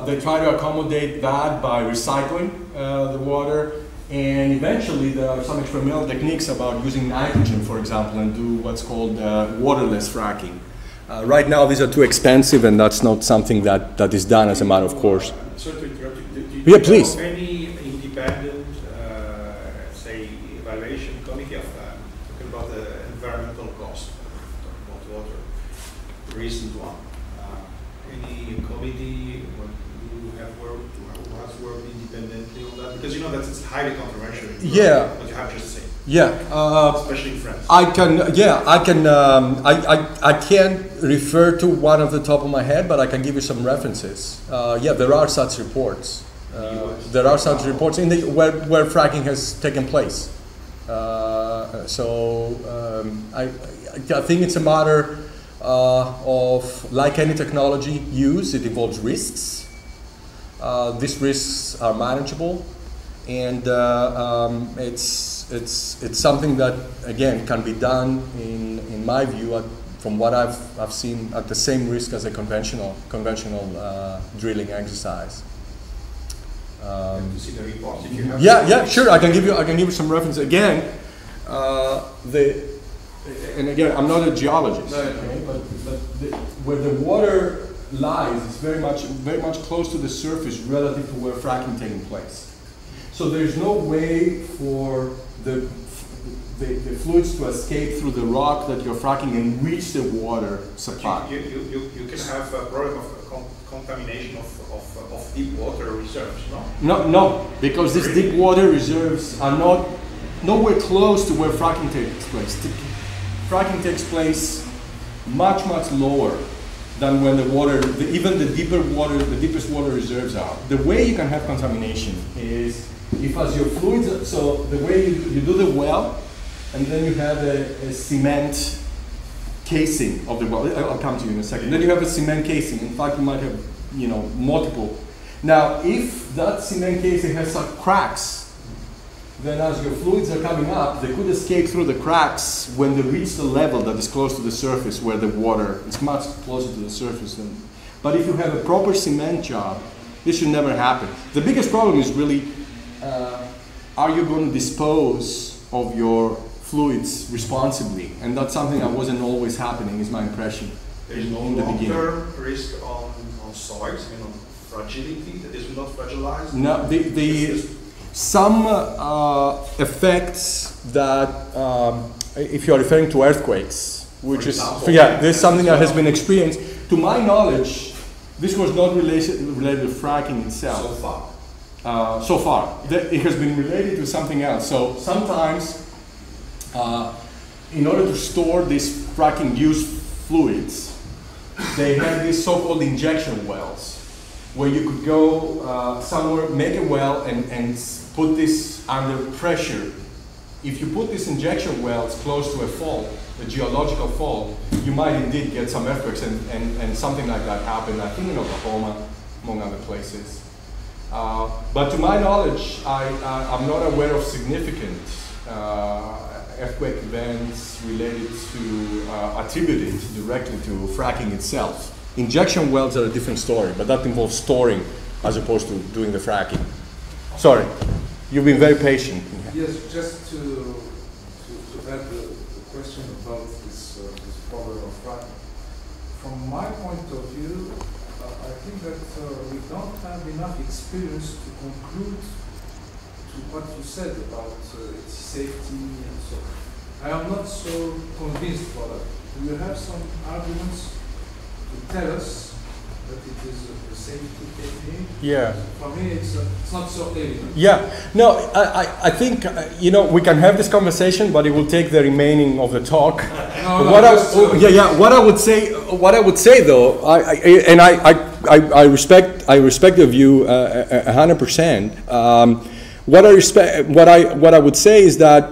they try to accommodate that by recycling the water, and eventually there are some experimental techniques about using nitrogen, for example, and do what's called waterless fracking. Right now these are too expensive, and that's not something that is done as a matter of course. Sorry to interrupt you. Do you Yeah, please. know any independent, say, evaluation committee of talking about the environmental cost of water, the recent one? Any committee who has worked independently on that? Because you know that it's highly controversial. Yeah. What you have just said. Yeah. Especially in France. I can't refer to one off the top of my head, but I can give you some references. Yeah, there are such reports. There are such reports in where fracking has taken place. I think it's a matter of, like any technology used, it involves risks. These risks are manageable, and it's something that, again, can be done in my view, from what I've seen, at the same risk as a conventional drilling exercise. To see the reports, if you have. Yeah, sure. I can give you some reference again. And again, I'm not a geologist, okay, but where the water lies is very much close to the surface relative to where fracking taking place. So there's no way for the fluids to escape through the rock that you're fracking and reach the water supply. You can have a problem of contamination of deep water reserves, no? No, because these deep water reserves are nowhere close to where fracking takes place. Fracking takes place much lower than when even the deepest water reserves are. The way you can have contamination is if as your fluids, so the way you do the well, and then you have a cement casing of the well. I'll come to you in a second. Then you have a cement casing. In fact, you might have, multiple. Now, if that cement casing has some cracks, then as your fluids are coming up, they could escape through the cracks when they reach the level that is close to the surface, where the water is much closer to the surface. But if you have a proper cement job, this should never happen. The biggest problem is really, are you going to dispose of your fluids responsibly? And that's something that wasn't always happening, is my impression. There's no long-term risk on soils, on fragility, that is not fragilized? No, some effects that, if you are referring to earthquakes, which is, there's something that has been experienced. To my knowledge, this was not related to fracking itself. So far. It has been related to something else. So sometimes, in order to store these fracking-induced fluids, they have these so-called injection wells, where you could go somewhere, make a well, and put this under pressure. If you put these injection wells close to a fault, a geological fault, you might indeed get some earthquakes, and something like that happened, I think in Oklahoma, among other places. But to my knowledge, I'm not aware of significant earthquake events related to, attributed directly to fracking itself. Injection wells are a different story, but that involves storing as opposed to doing the fracking. Sorry, you've been very patient. Yes, just to add the question about this problem of fracking. From my point of view, I think that we don't have enough experience to conclude to what you said about its safety and so on. I am not so convinced for that. Do you have some arguments to tell us that it is a safety technique? Yeah. For me, it's not so evident. Yeah. No, I think, we can have this conversation, but it will take the remaining of the talk. What I would say though, I respect your view 100%. What I would say is that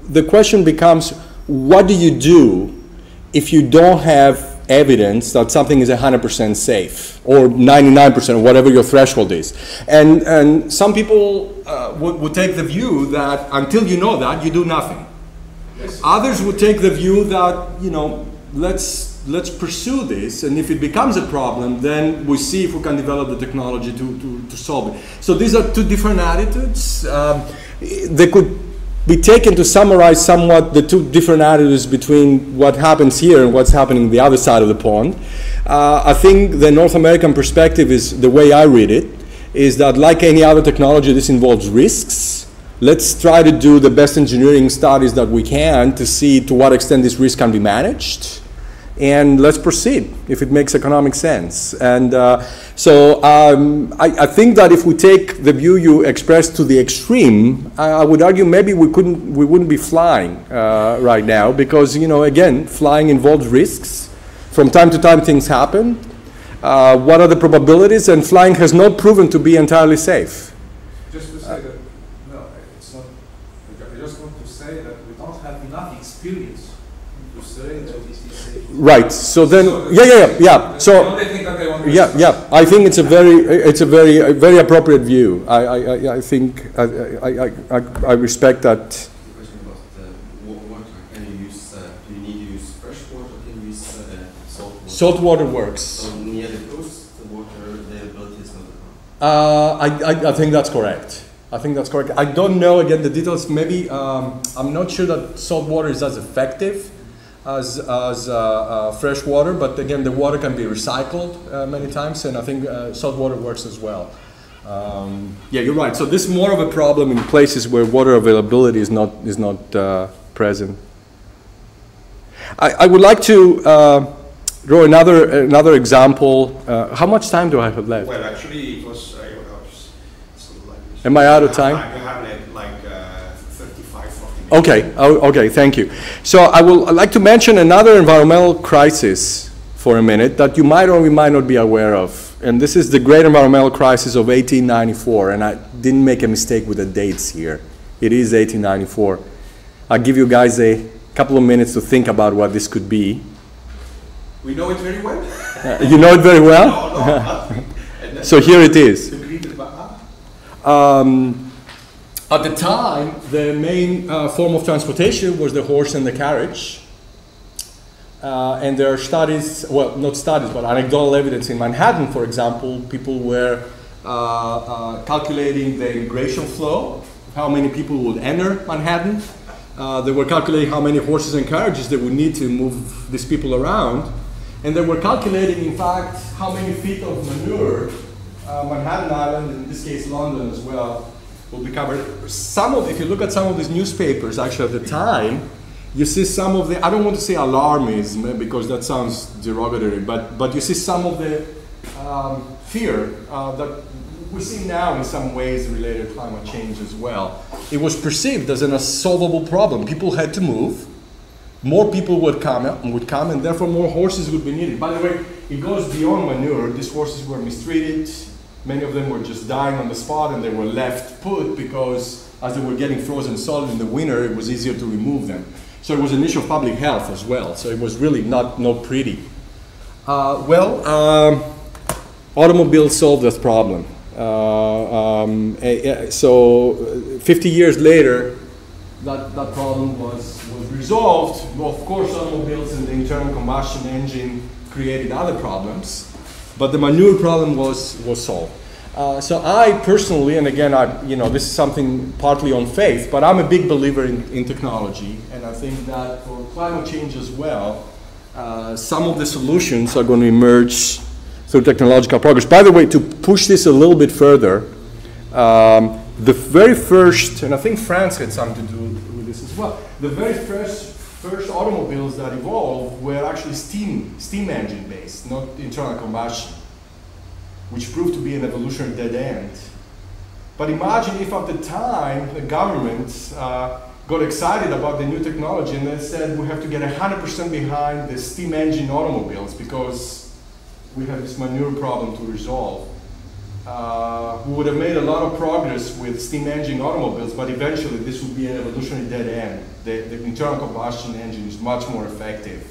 the question becomes, what do you do if you don't have evidence that something is 100% safe, or 99%, or whatever your threshold is? And some people would take the view that until you know that, you do nothing. Yes. Others would take the view that, let's let's pursue this, and if it becomes a problem, then we see if we can develop the technology to solve it. So these are two different attitudes. They could be taken to summarize somewhat the two different attitudes between what happens here and what's happening on the other side of the pond. I think the North American perspective is, the way I read it, is that like any other technology, this involves risks. Let's try to do the best engineering studies that we can to see to what extent this risk can be managed. And let's proceed if it makes economic sense. And I think that if we take the view you expressed to the extreme, I would argue maybe we wouldn't be flying right now, because, you know, again, flying involves risks. From time to time things happen. What are the probabilities? And flying has not proven to be entirely safe. Just to say that, no, it's not. I just want to say that we don't have enough experience to say that this is safe. Right. So then, yeah. So, yeah. I think it's a very appropriate view. I think I respect that. The question about the water. Can you use? Do you need to use fresh water? Can you use salt water? Salt water works. So near the coast, the water availability is not a problem. I think that's correct. I don't know, again, the details. Maybe I'm not sure that salt water is as effective as fresh water, but again, the water can be recycled many times, and I think salt water works as well. Yeah, you're right. So this is more of a problem in places where water availability is not present. I would like to draw another example. How much time do I have left? Well, actually, it was. Am I out of time? You have like 35, 40 minutes. Okay. Okay. Thank you. So I'd like to mention another environmental crisis for a minute that you might or might not be aware of, and this is the Great Environmental Crisis of 1894. And I didn't make a mistake with the dates here. It is 1894. I'll give you guys a couple of minutes to think about what this could be. We know it very well. You know it very well? No. So here it is. At the time, the main form of transportation was the horse and the carriage. And there are studies, well, not studies, but anecdotal evidence in Manhattan, for example. People were calculating the immigration flow, how many people would enter Manhattan. They were calculating how many horses and carriages they would need to move these people around. And they were calculating, in fact, how many feet of manure Manhattan Island, in this case London as well, will be covered. If you look at some of these newspapers, actually at the time, you see some of the, I don't want to say alarmism because that sounds derogatory, but you see some of the fear that we see now in some ways related to climate change as well. It was perceived as an unsolvable problem. People had to move. More people would come, and therefore more horses would be needed. By the way, it goes beyond manure. These horses were mistreated. Many of them were just dying on the spot, and they were left put because as they were getting frozen solid in the winter, it was easier to remove them. So it was an issue of public health as well. So it was really not pretty. Automobiles solved this problem. So 50 years later, that problem was resolved. Well, of course, automobiles and the internal combustion engine created other problems, but the manure problem was solved. So I personally, and again, this is something partly on faith, but I'm a big believer in technology, and I think that for climate change as well, some of the solutions are going to emerge through technological progress. By the way, to push this a little bit further, the very first, and I think France had something to do with this as well, the very first automobiles that evolved were actually steam engine based, not internal combustion, which proved to be an evolutionary dead end. But imagine if at the time the government got excited about the new technology and then said we have to get 100% behind the steam engine automobiles because we have this manure problem to resolve. We would have made a lot of progress with steam engine automobiles, but eventually this would be an evolutionary dead end. The internal combustion engine is much more effective.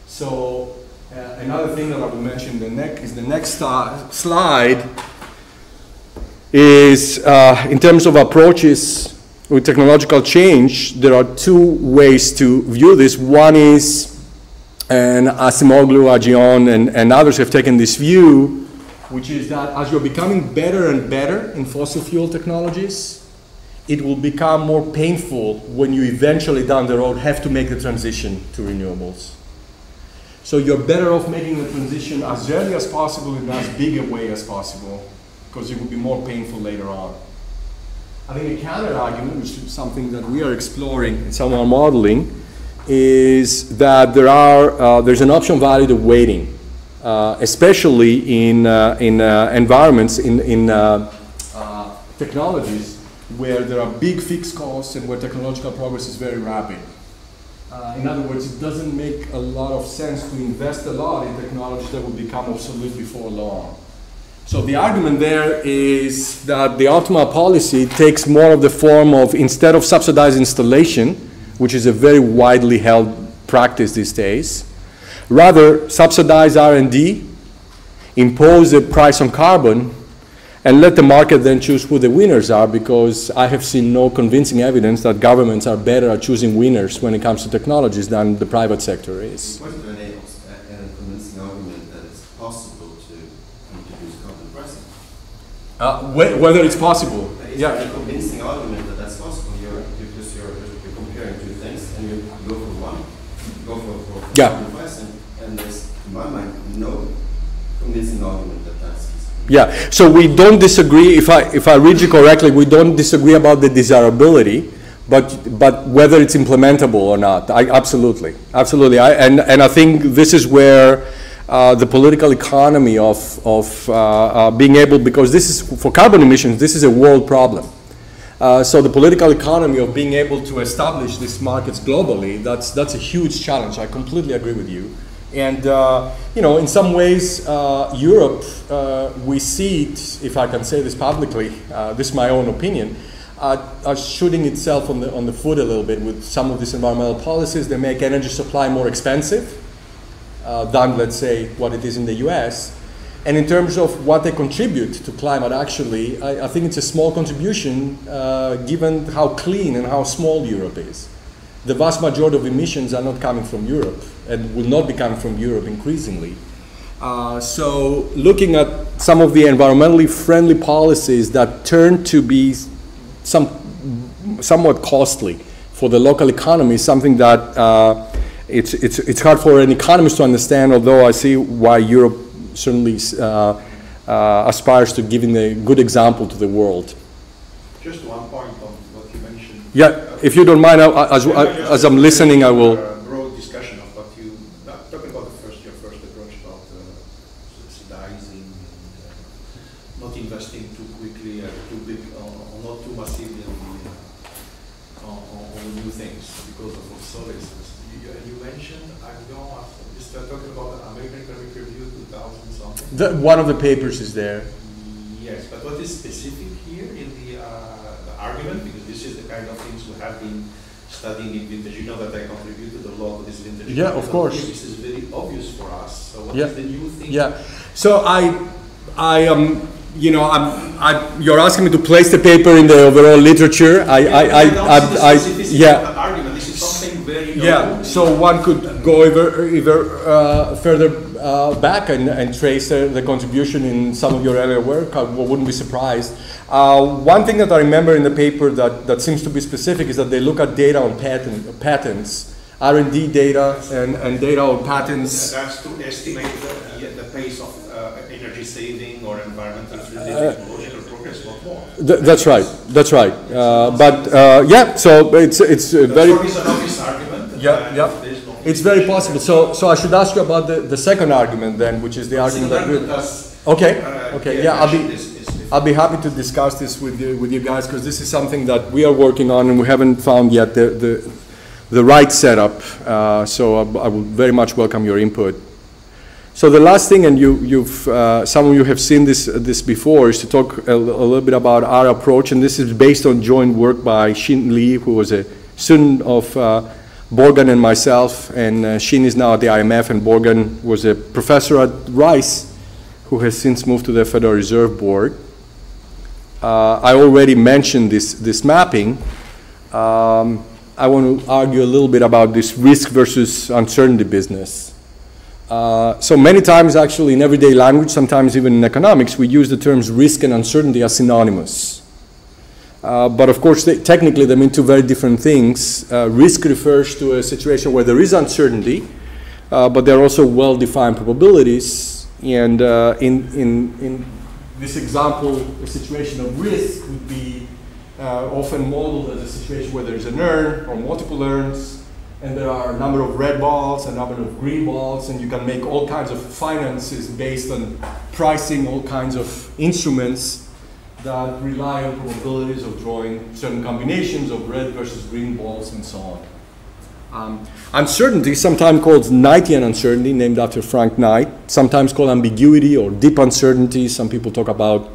So another thing that I will mention the next slide is in terms of approaches with technological change, there are two ways to view this. One is and Asimoglu, Agion, and others have taken this view, which is that as you're becoming better and better in fossil fuel technologies, it will become more painful when you eventually down the road have to make the transition to renewables. So you're better off making the transition as early as possible in as big a way as possible, because it will be more painful later on. I think a counter argument, which is something that we are exploring in some of our modeling, is that there's an option value of waiting, especially in environments, in technologies where there are big fixed costs and where technological progress is very rapid. In other words, it doesn't make a lot of sense to invest a lot in technologies that will become obsolete before long. So the argument there is that the optimal policy takes more of the form of, instead of subsidized installation, which is a very widely held practice these days, rather subsidize R&D, impose a price on carbon, and let the market then choose who the winners are, because I have seen no convincing evidence that governments are better at choosing winners when it comes to technologies than the private sector is. What do enable a convincing argument that it's possible to introduce carbon pricing? Whether it's possible. It's a convincing argument that that's possible. You're comparing two things, and you go for one, go for carbon pricing, and there's, in my mind, no convincing argument that that's. Yeah, so we don't disagree, if I read you correctly, we don't disagree about the desirability, but whether it's implementable or not. Absolutely. And I think this is where the political economy of being able, because this is, for carbon emissions, this is a world problem. So the political economy of being able to establish these markets globally, that's a huge challenge. I completely agree with you. And in some ways, Europe, we see it, if I can say this publicly, this is my own opinion, are shooting itself on the foot a little bit with some of these environmental policies. They make energy supply more expensive than, let's say, what it is in the US. And in terms of what they contribute to climate, actually, I think it's a small contribution given how clean and how small Europe is. The vast majority of emissions are not coming from Europe and will not be coming from Europe increasingly. So looking at some of the environmentally friendly policies that turn to be somewhat costly for the local economy is something that it's hard for an economist to understand, although I see why Europe certainly aspires to giving a good example to the world. Just one point on what you mentioned. Yeah, if you don't mind, as I'm listening, I will. Broad discussion of what you talking about your first approach about subsidizing and not investing too quickly, too big, or not too massively on new things because of obsolescence. You mentioned, you start talking about the American Economic Review 2000 something. One of the papers is there. Yes, but what is specific here in the argument, because this is the kind of things we have been studying in vintage. You know that I contributed a lot to this vintage. Yeah, of course. This is very obvious for us. So what is the new thing? Yeah. So you're asking me to place the paper in the overall literature. Argument. This is something very novel. So one could go even further back and trace the contribution in some of your earlier work. I wouldn't be surprised. One thing that I remember in the paper that seems to be specific is that they look at data on patents, R&D data and data on patents. That's to estimate the pace of energy saving or environmental technological progress, not more. That's right. So it's very. It's an obvious argument. Yeah. It's very possible. So I should ask you about the second argument then, which is the argument that we. Okay. Yeah, I'll be happy to discuss this with you guys, because this is something that we are working on and we haven't found yet the right setup. So I would very much welcome your input. So the last thing, and some of you have seen this before, is to talk a little bit about our approach, and this is based on joint work by Xin Li, who was a student of Borgen and myself, and Xin is now at the IMF, and Borgen was a professor at Rice, who has since moved to the Federal Reserve Board. I already mentioned this mapping. I want to argue a little bit about this risk versus uncertainty business. So many times actually in everyday language, sometimes even in economics, we use the terms risk and uncertainty as synonymous. But of course, technically they mean two very different things. Risk refers to a situation where there is uncertainty, but there are also well-defined probabilities. And in this example, a situation of risk would be often modeled as a situation where there is an urn or multiple urns, and there are a number of red balls, a number of green balls, and you can make all kinds of finances based on pricing all kinds of instruments that rely on probabilities of drawing certain combinations of red versus green balls and so on. Uncertainty, sometimes called Knightian uncertainty, named after Frank Knight, sometimes called ambiguity or deep uncertainty. Some people talk about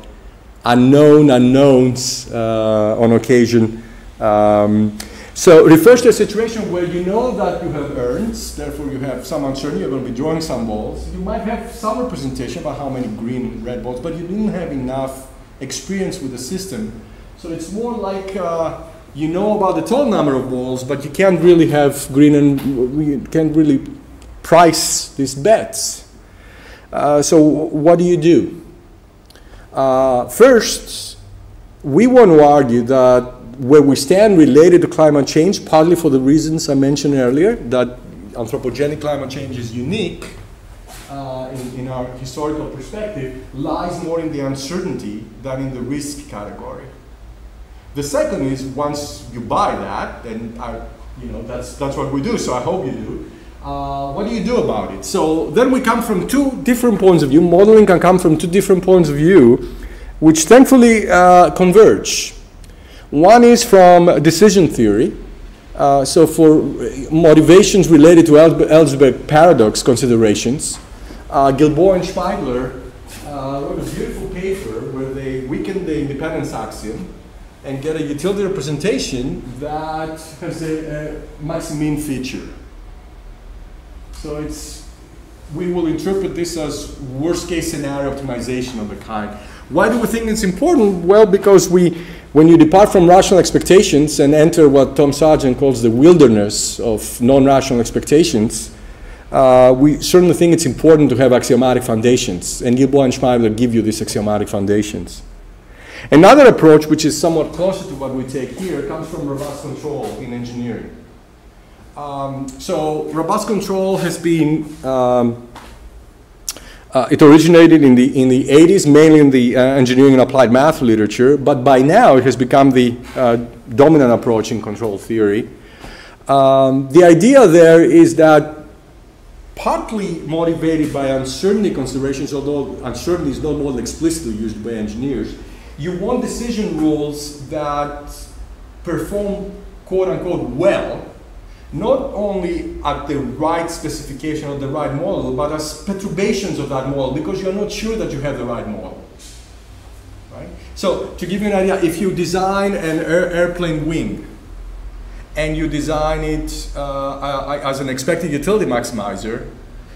unknown unknowns on occasion. So it refers to a situation where you know that you have urns, therefore you have some uncertainty, you're going to be drawing some balls. You might have some representation about how many green and red balls, but you didn't have enough experience with the system. So it's more like you know about the total number of balls, but you can't really have green and you can't really price these bets. So what do? First, we want to argue that where we stand related to climate change, partly for the reasons I mentioned earlier, that anthropogenic climate change is unique in our historical perspective, lies more in the uncertainty than in the risk category. The second is, once you buy that, and that's what we do, so I hope you do, what do you do about it? So then we come from two different points of view. Modeling can come from two different points of view, which thankfully converge. One is from decision theory. So for motivations related to Ellsberg paradox considerations, Gilboa and Schmeidler wrote a beautiful paper where they weaken the independence axiom and get a utility representation that has a max-mean feature. So we will interpret this as worst-case scenario optimization of the kind. Why do we think it's important? Well, because when you depart from rational expectations and enter what Tom Sargent calls the wilderness of non-rational expectations, we certainly think it's important to have axiomatic foundations, and Gilboa and Schmeidler give you these axiomatic foundations. Another approach, which is somewhat closer to what we take here, comes from robust control in engineering. So robust control has been it originated in the 80s, mainly in the engineering and applied math literature, but by now it has become the dominant approach in control theory. The idea there is that, partly motivated by uncertainty considerations, although uncertainty is not more explicitly used by engineers, you want decision rules that perform, quote unquote, well, not only at the right specification of the right model, but as perturbations of that model, because you're not sure that you have the right model. Right? So to give you an idea, if you design an airplane wing, and you design it as an expected utility maximizer,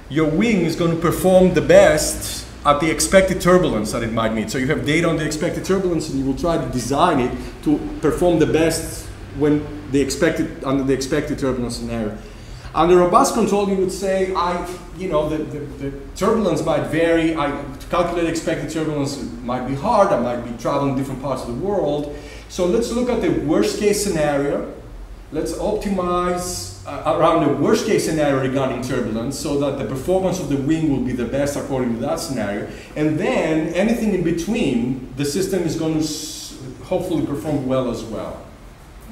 your wing is going to perform the best at the expected turbulence that it might meet. So you have data on the expected turbulence, and you will try to design it to perform the best when under the expected turbulence scenario. Under robust control, you would say, the turbulence might vary. To calculate expected turbulence might be hard. I might be traveling different parts of the world. So let's look at the worst case scenario. Let's optimize around the worst case scenario regarding turbulence so that the performance of the wing will be the best according to that scenario. And then anything in between, the system is going to hopefully perform well as well.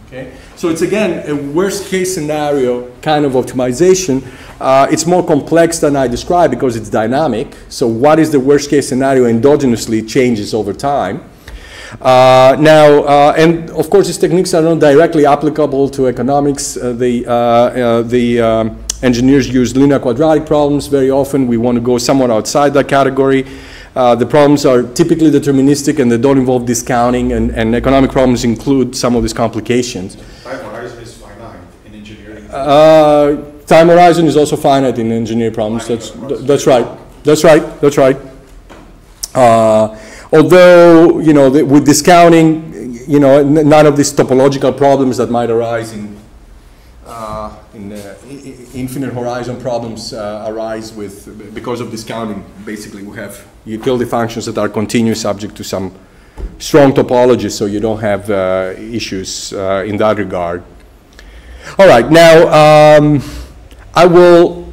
Okay? So it's again a worst case scenario kind of optimization. It's more complex than I described because it's dynamic. So what is the worst case scenario endogenously changes over time. And of course, these techniques are not directly applicable to economics. The engineers use linear quadratic problems very often. We want to go somewhat outside that category. The problems are typically deterministic and they don't involve discounting, and economic problems include some of these complications. Time horizon is finite in engineering. Time horizon is also finite in engineering problems. That's right. That's right. That's right. Although, with discounting, none of these topological problems that might arise infinite horizon problems arise because of discounting. Basically, we have utility functions that are continuous subject to some strong topology, so you don't have issues in that regard. All right, now I will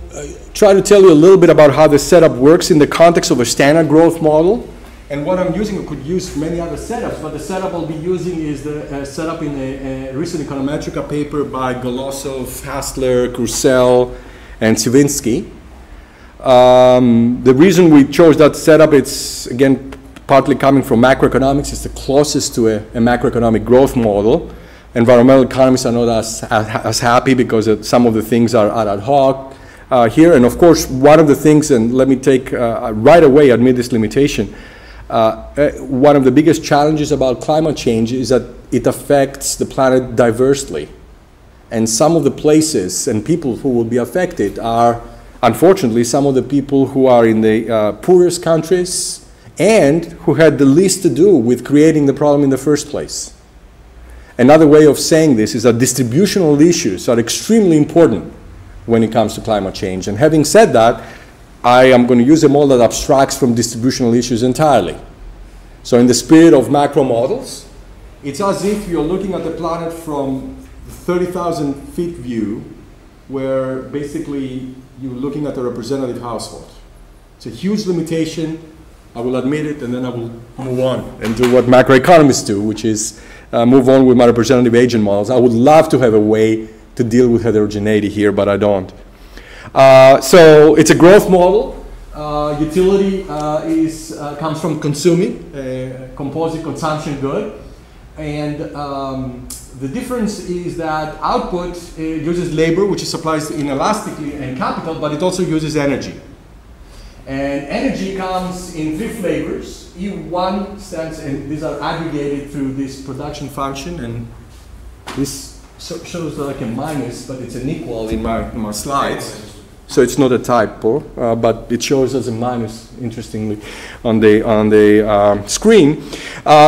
try to tell you a little bit about how the setup works in the context of a standard growth model. And what I'm using, I could use many other setups, but the setup I'll be using is the setup in a recent Econometrica paper by Golosov, Hassler, Kursel, and Sivinsky. The reason we chose that setup, it's again partly coming from macroeconomics. It's the closest to a macroeconomic growth model. Environmental economists are not as happy because some of the things are ad hoc here. And of course, one of the things, and let me take right away admit this limitation, one of the biggest challenges about climate change is that it affects the planet diversely. And some of the places and people who will be affected are, unfortunately, some of the people who are in the poorest countries and who had the least to do with creating the problem in the first place. Another way of saying this is that distributional issues are extremely important when it comes to climate change. And having said that, I am going to use a model that abstracts from distributional issues entirely. So in the spirit of macro models, it's as if you're looking at the planet from the 30,000 feet view, where basically you're looking at a representative household. It's a huge limitation. I will admit it, and then I will move on and do what macroeconomists do, which is move on with my representative agent models. I would love to have a way to deal with heterogeneity here, but I don't. So it's a growth model. Utility comes from consuming, a composite consumption good. And the difference is that output uses labor, which is supplied inelastically, and capital, but it also uses energy. And energy comes in three flavors. E1 stands, and these are aggregated through this production function, and this shows like a minus, but it's an equal in my slides. So it's not a typo, but it shows as a minus, interestingly, on the screen.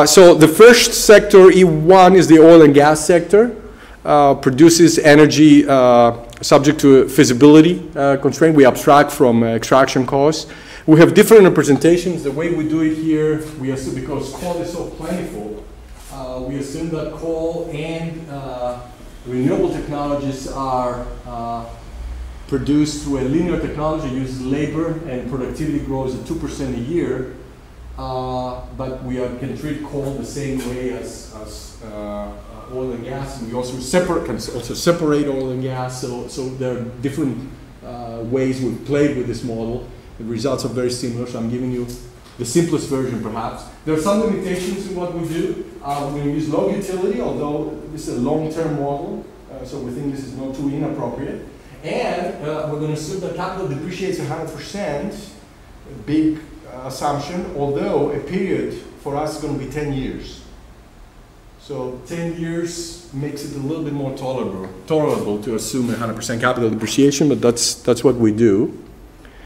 So the first sector, E1, is the oil and gas sector. Produces energy subject to a feasibility constraint. We abstract from extraction costs. We have different representations. The way we do it here, we assume, because coal is so plentiful, we assume that coal and renewable technologies are produced through a linear technology, uses labor, and productivity grows at 2% a year. But we can treat coal the same way as oil and gas, and we also separate oil and gas. So there are different ways we've played with this model. The results are very similar, so I'm giving you the simplest version, perhaps. There are some limitations in what we do. We're going to use low utility, although this is a long-term model, so we think this is not too inappropriate. And we're going to assume that capital depreciates 100%, a big assumption, although a period for us is going to be 10 years. So 10 years makes it a little bit more tolerable to assume 100% capital depreciation, but that's what we do.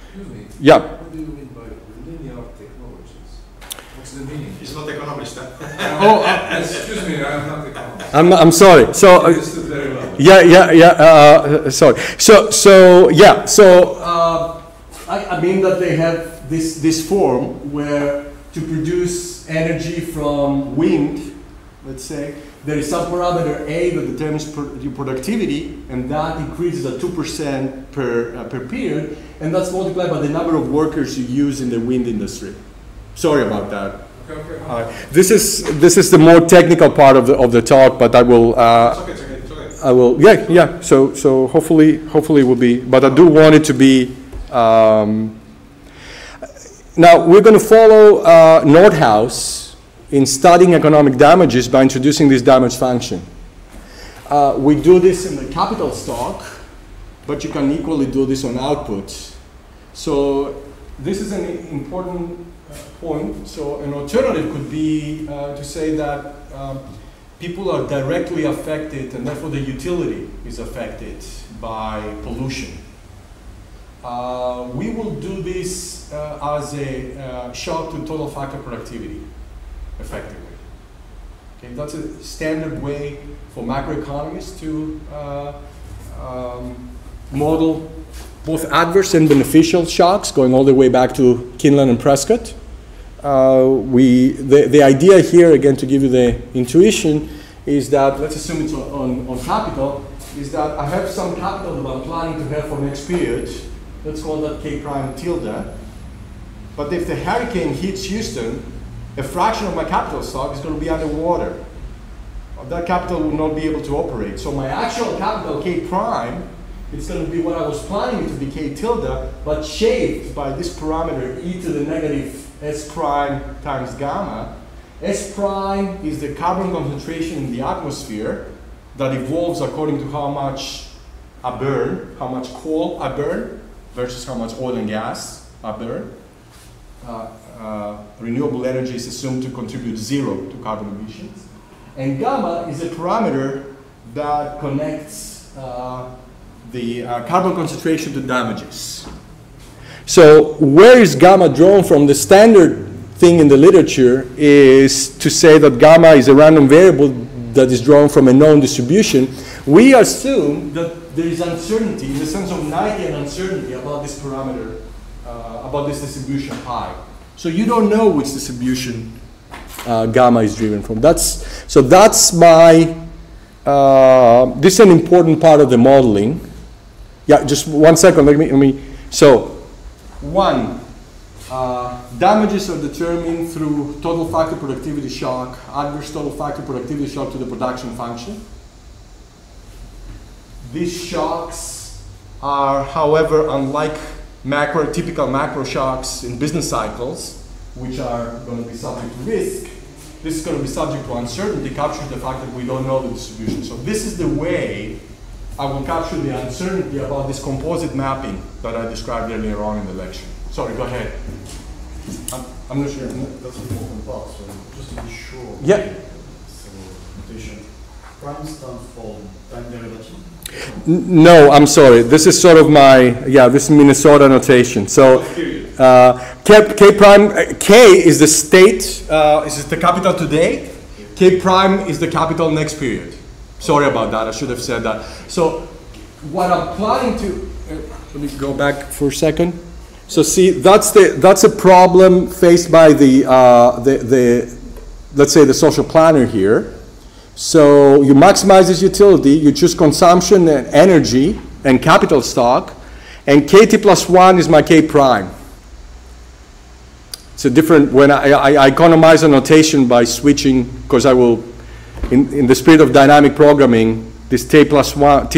Excuse me. Yeah. What do you mean by linear technologies? What's the meaning? He's not economist, huh? Oh, excuse me, I am not economist. I'm sorry. So I understood very well. sorry. I mean that they have this form where to produce energy from wind, let's say, there is some parameter A that determines your productivity, and that increases at 2% per period, and that's multiplied by the number of workers you use in the wind industry. Sorry about that. Okay. This is the more technical part of the talk, but I will. It's okay. I will. Yeah. So hopefully it will be. But I do want it to be. Now we're going to follow Nordhaus in studying economic damages by introducing this damage function. We do this in the capital stock, but you can equally do this on output. So this is an important point. So an alternative could be to say that people are directly affected, and therefore the utility is affected by pollution. We will do this as a shock to total factor productivity, effectively. Okay, that's a standard way for macroeconomists to model both adverse and beneficial shocks, going all the way back to Kinlan and Prescott. The idea here, again, to give you the intuition, is that, let's assume it's on capital, is that I have some capital that I'm planning to have for next period. Let's call that K prime tilde. But if the hurricane hits Houston, a fraction of my capital stock is going to be underwater. That capital will not be able to operate. So my actual capital, K prime, it's going to be what I was planning it to be K tilde, but shaped by this parameter e to the negative S prime times gamma. S prime is the carbon concentration in the atmosphere that evolves according to how much I burn, how much coal I burn versus how much oil and gas I burn. Renewable energy is assumed to contribute 0 to carbon emissions. And gamma is a parameter that connects the carbon concentration to damages. So where is gamma drawn from? The standard thing in the literature is to say that gamma is a random variable that is drawn from a known distribution. We assume that there is uncertainty, in the sense of Knightian uncertainty about this parameter, about this distribution pi. So you don't know which distribution gamma is driven from. So that's my, this is an important part of the modeling. Yeah, just 1 second, let me, so one, damages are determined through total factor productivity shock, adverse total factor productivity shock to the production function. These shocks are, however, unlike typical macro shocks in business cycles, which are going to be subject to risk, this is going to be subject to uncertainty, captures the fact that we don't know the distribution. So this is the way I will capture the uncertainty about this composite mapping that I described earlier on in the lecture. Sorry, go ahead. I'm not sure. That's an important part, so just to be sure. Yeah. So, notation. Prime stands for time derivative? No, I'm sorry. This is sort of my, this is Minnesota notation. So K prime, K is the state, is the capital today. K prime is the capital next period. Sorry about that, I should have said that. So what I'm planning to, let me go back for a second. So see, that's a problem faced by let's say the social planner here. So you maximize this utility, you choose consumption and energy and capital stock, and KT plus 1 is my K prime. It's a different, when I economize a notation by switching, because I will, in the spirit of dynamic programming, this T plus 1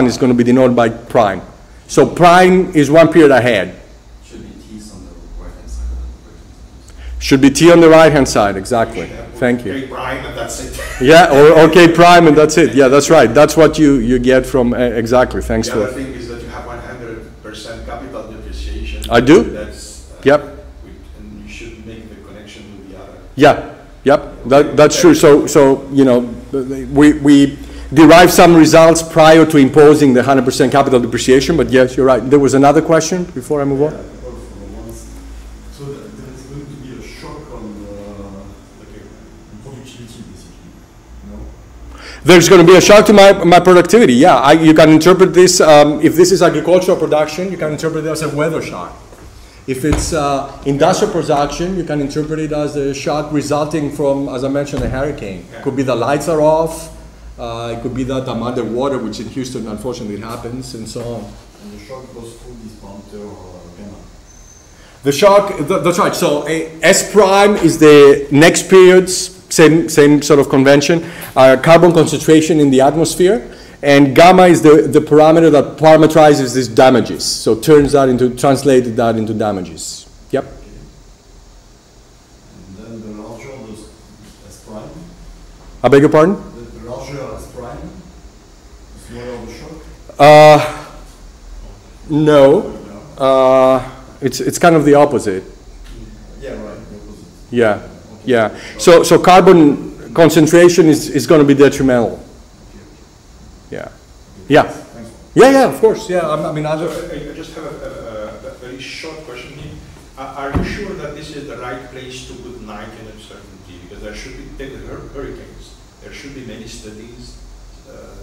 is going to be denoted by prime. So prime is 1 period ahead. Should be T's on the right-hand side. Should be T on the right-hand side, exactly. Thank you. K prime and that's it. Yeah, or K prime and that's it. Yeah, that's right. That's what you get from, exactly. Thanks the for. other thing is that you have 100% capital depreciation. I do. That's, yep. And you should make the connection with the other. Yeah, yep. That's true. So you know, we derive some results prior to imposing the 100% capital depreciation. But yes, you're right. There was another question before I move on. So there is going to be a shock on productivity, basically. No? There's going to be a shock to my productivity. Yeah, you can interpret this. If this is agricultural production, you can interpret it as a weather shock. If it's industrial production, you can interpret it as a shock resulting from, as I mentioned, a hurricane. Yeah. It could be the lights are off. It could be that I'm underwater, which in Houston, unfortunately, it happens, and so on. And the shock goes through this parameter or gamma. The shock, that's right. So S prime is the next period's same sort of convention, carbon concentration in the atmosphere, and gamma is the parameter that parameterizes these damages. So translated that into damages. Yep. And then the larger the S prime. I beg your pardon? The larger S prime, the smaller the shock. No. It's kind of the opposite. Yeah, right. The opposite. Yeah. Okay. Yeah. So carbon concentration is going to be detrimental. Okay. Yeah. Yeah. Thanks. Yeah. Of course. Yeah. I mean, I just have a very short question here. Are you sure that this is the right place to put Knightian uncertainty? Because there should be, take the hurricanes. There should be many studies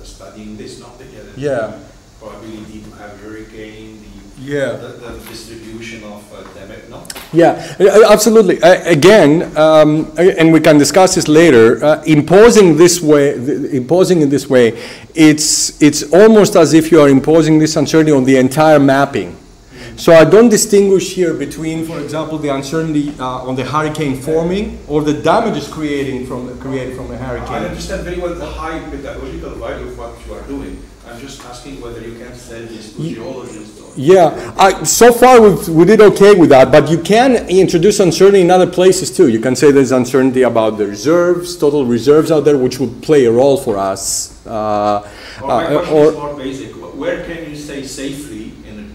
studying this, not together. Yeah. probability to have hurricane, Yeah. the distribution of damage, no? Yeah, absolutely. Again, and we can discuss this later. Imposing in this way, it's almost as if you are imposing this uncertainty on the entire mapping. So I don't distinguish here between, for example, the uncertainty on the hurricane forming or the damages created from a hurricane. I understand very well the high pedagogical value of what you are doing. I'm just asking whether you can sell this to geologists. Or yeah, so far we did okay with that, but you can introduce uncertainty in other places too. You can say there's uncertainty about the reserves, total reserves out there, which would play a role for us. My question is more basic. Where can you say safely in a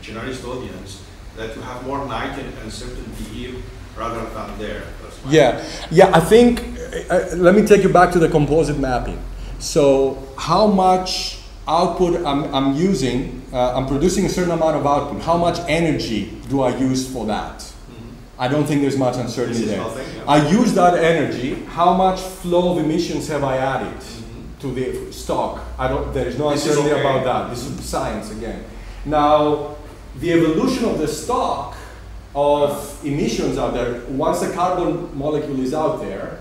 generalist audience that you have more night and uncertainty here rather than there? Yeah, I think, let me take you back to the composite mapping. So how much output I'm using, I'm producing a certain amount of output. How much energy do I use for that? Mm-hmm. I don't think there's much uncertainty there. Nothing, yeah. I use that energy. How much flow of emissions have I added to the stock? There is no uncertainty about that. This is science again. Now, the evolution of the stock of emissions out there, once the carbon molecule is out there,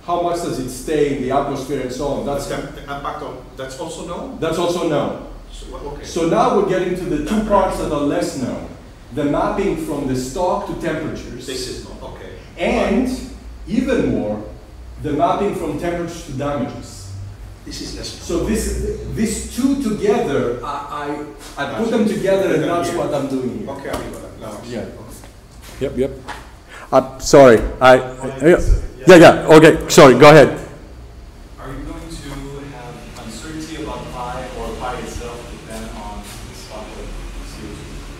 how much does it stay in the atmosphere and so on? That's the impact on, that's also known? That's also known. So, okay. So now we're getting to the two parts that are less known. The mapping from the stock to temperatures. This is known, okay. And even more, the mapping from temperatures to damages. This is less So known. these two together, I put them together and that's what I'm doing here. Okay, I'll do that. Yeah. Yep. Sorry. Yeah, okay, sorry, go ahead. Are you going to have uncertainty about pi or pi itself depend on the stock of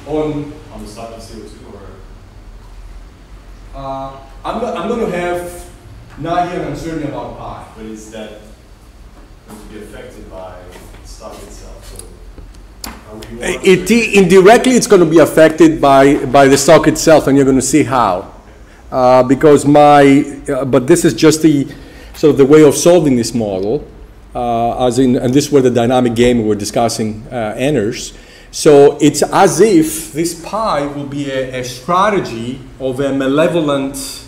CO2? On the stock of CO2 or? I'm going to have not here uncertainty about pi. But is that going to be affected by the stock itself? So are we indirectly, it's going to be affected by the stock itself, and you're going to see how. Because but this is just the sort of the way of solving this model, and this is where the dynamic game we were discussing enters. So it's as if this pi will be a strategy of a malevolent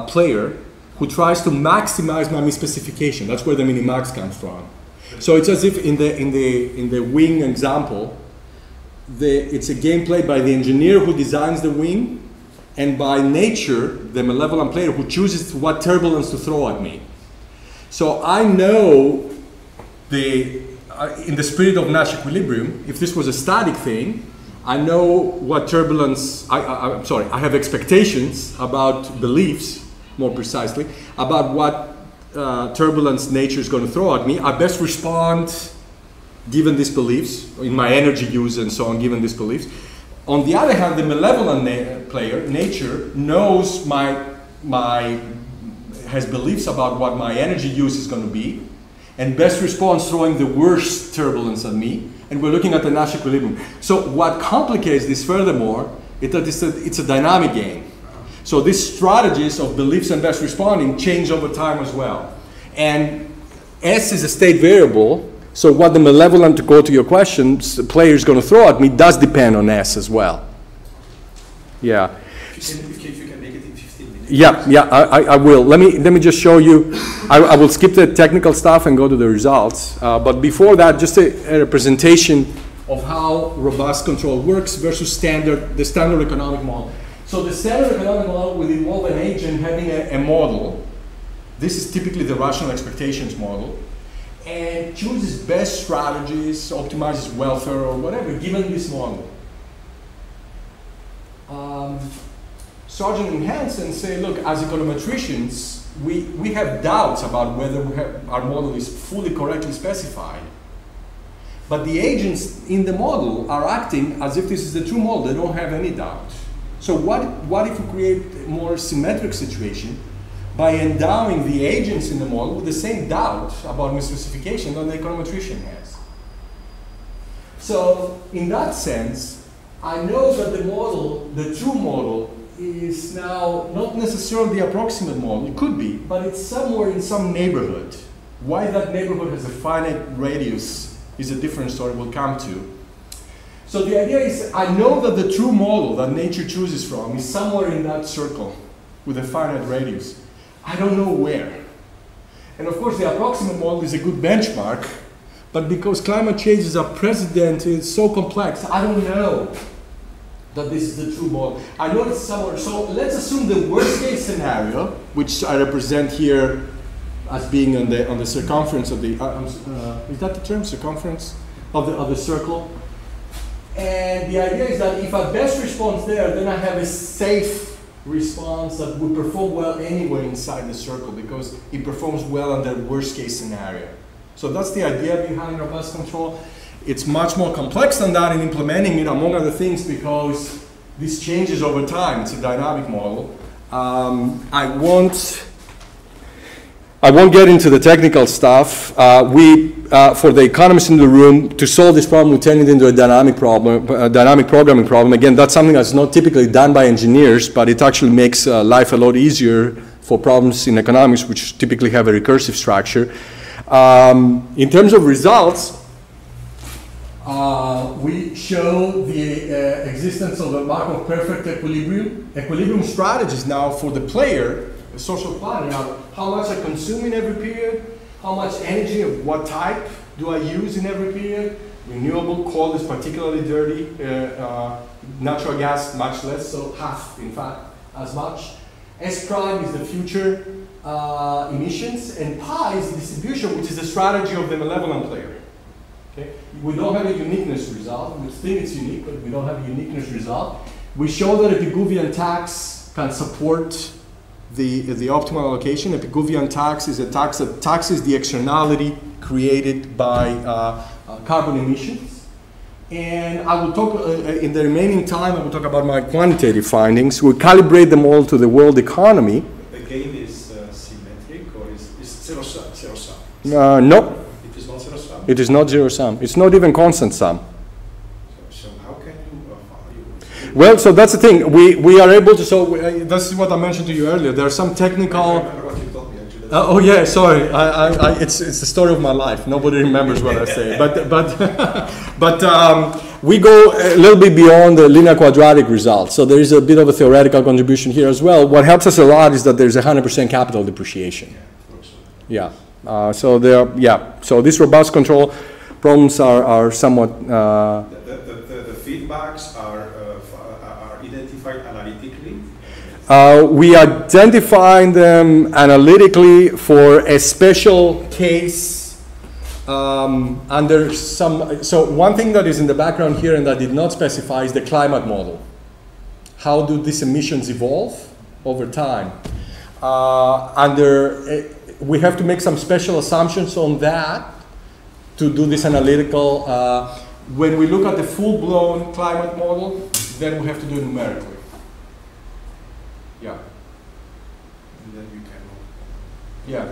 player who tries to maximize my misspecification. That's where the minimax comes from. So it's as if in the wing example, it's a game played by the engineer who designs the wing, and by nature, the malevolent player who chooses what turbulence to throw at me. So I know in the spirit of Nash equilibrium, if this was a static thing, I know what turbulence, I'm sorry, I have expectations about beliefs, more precisely, about what turbulence nature is going to throw at me. I best respond given these beliefs, in my energy use and so on, given these beliefs. On the other hand, the malevolent player, nature, knows has beliefs about what my energy use is going to be, and best responds throwing the worst turbulence at me, and we're looking at the Nash equilibrium. So what complicates this furthermore is that it's a dynamic game. So these strategies of beliefs and best responding change over time as well. And S is a state variable. So what the malevolent, to go to your questions, the player is going to throw at me does depend on S as well. Yeah. If you can make it in 15 minutes. Yeah, I will. Let me just show you. I will skip the technical stuff and go to the results. But before that, just a representation of how robust control works versus the standard economic model. So the standard economic model will involve an agent having a model. This is typically the rational expectations model, and chooses best strategies, optimizes welfare or whatever, given this model. Sargent and Hansen say, look, as econometricians, we have doubts about whether our model is fully correctly specified. But the agents in the model are acting as if this is the true model. They don't have any doubt. So what if we create a more symmetric situation by endowing the agents in the model with the same doubt about misspecification that the econometrician has? So in that sense, I know that the model, the true model, is now not necessarily the approximate model. It could be, but it's somewhere in some neighborhood. Why that neighborhood has a finite radius is a different story we'll come to. So the idea is, I know that the true model that nature chooses from is somewhere in that circle with a finite radius. I don't know where. And of course the approximate model is a good benchmark, but because climate change is unprecedented, it's so complex, I don't know that this is the true model. I know it's somewhere. So let's assume the worst case scenario, which I represent here as being on the circumference of the, is that the term, circumference of the circle? And the idea is that if I best response there, then I have a safe response that would perform well anywhere inside the circle because it performs well under worst case scenario. So that's the idea behind robust control. It's much more complex than that in implementing it, among other things, because this changes over time. It's a dynamic model. I won't get into the technical stuff. For the economists in the room, to solve this problem, we turn it into a dynamic programming problem. Again, that's something that's not typically done by engineers, but it actually makes life a lot easier for problems in economics, which typically have a recursive structure. In terms of results, we show the existence of a Markov perfect equilibrium. Equilibrium strategies now for the player, the social planner, now how much I consume in every period, how much energy of what type do I use in every period. Renewable, coal is particularly dirty, natural gas much less, so half in fact as much. S prime is the future emissions, and pi is the distribution, which is the strategy of the malevolent player. Okay? We don't have a uniqueness result. We think it's unique, but we don't have a uniqueness result. We show that a Pigouvian tax can support the optimal allocation. A Pigouvian tax is a tax that taxes the externality created by carbon emissions. And I will talk, in the remaining time, I will talk about my quantitative findings. We'll calibrate them all to the world economy. The gain is symmetric, or is zero sum? No. It is not zero sum? It is not zero sum. It's not even constant sum. So how can you well, so that's the thing. We are able to, so this is what I mentioned to you earlier. There are some technical... I remember what you told me, actually. Oh yeah, sorry. It's the story of my life. Nobody remembers what I say. But we go a little bit beyond the linear quadratic result. So there is a bit of a theoretical contribution here as well. What helps us a lot is that there's 100% capital depreciation. Yeah. So So these robust control problems are somewhat. The feedbacks are identified analytically. We identify them analytically for a special case under some. So one thing that is in the background here and that I did not specify is the climate model. How do these emissions evolve over time? We have to make some special assumptions on that to do this analytical. When we look at the full-blown climate model, then we have to do it numerically. Yeah. And then you can. Yeah.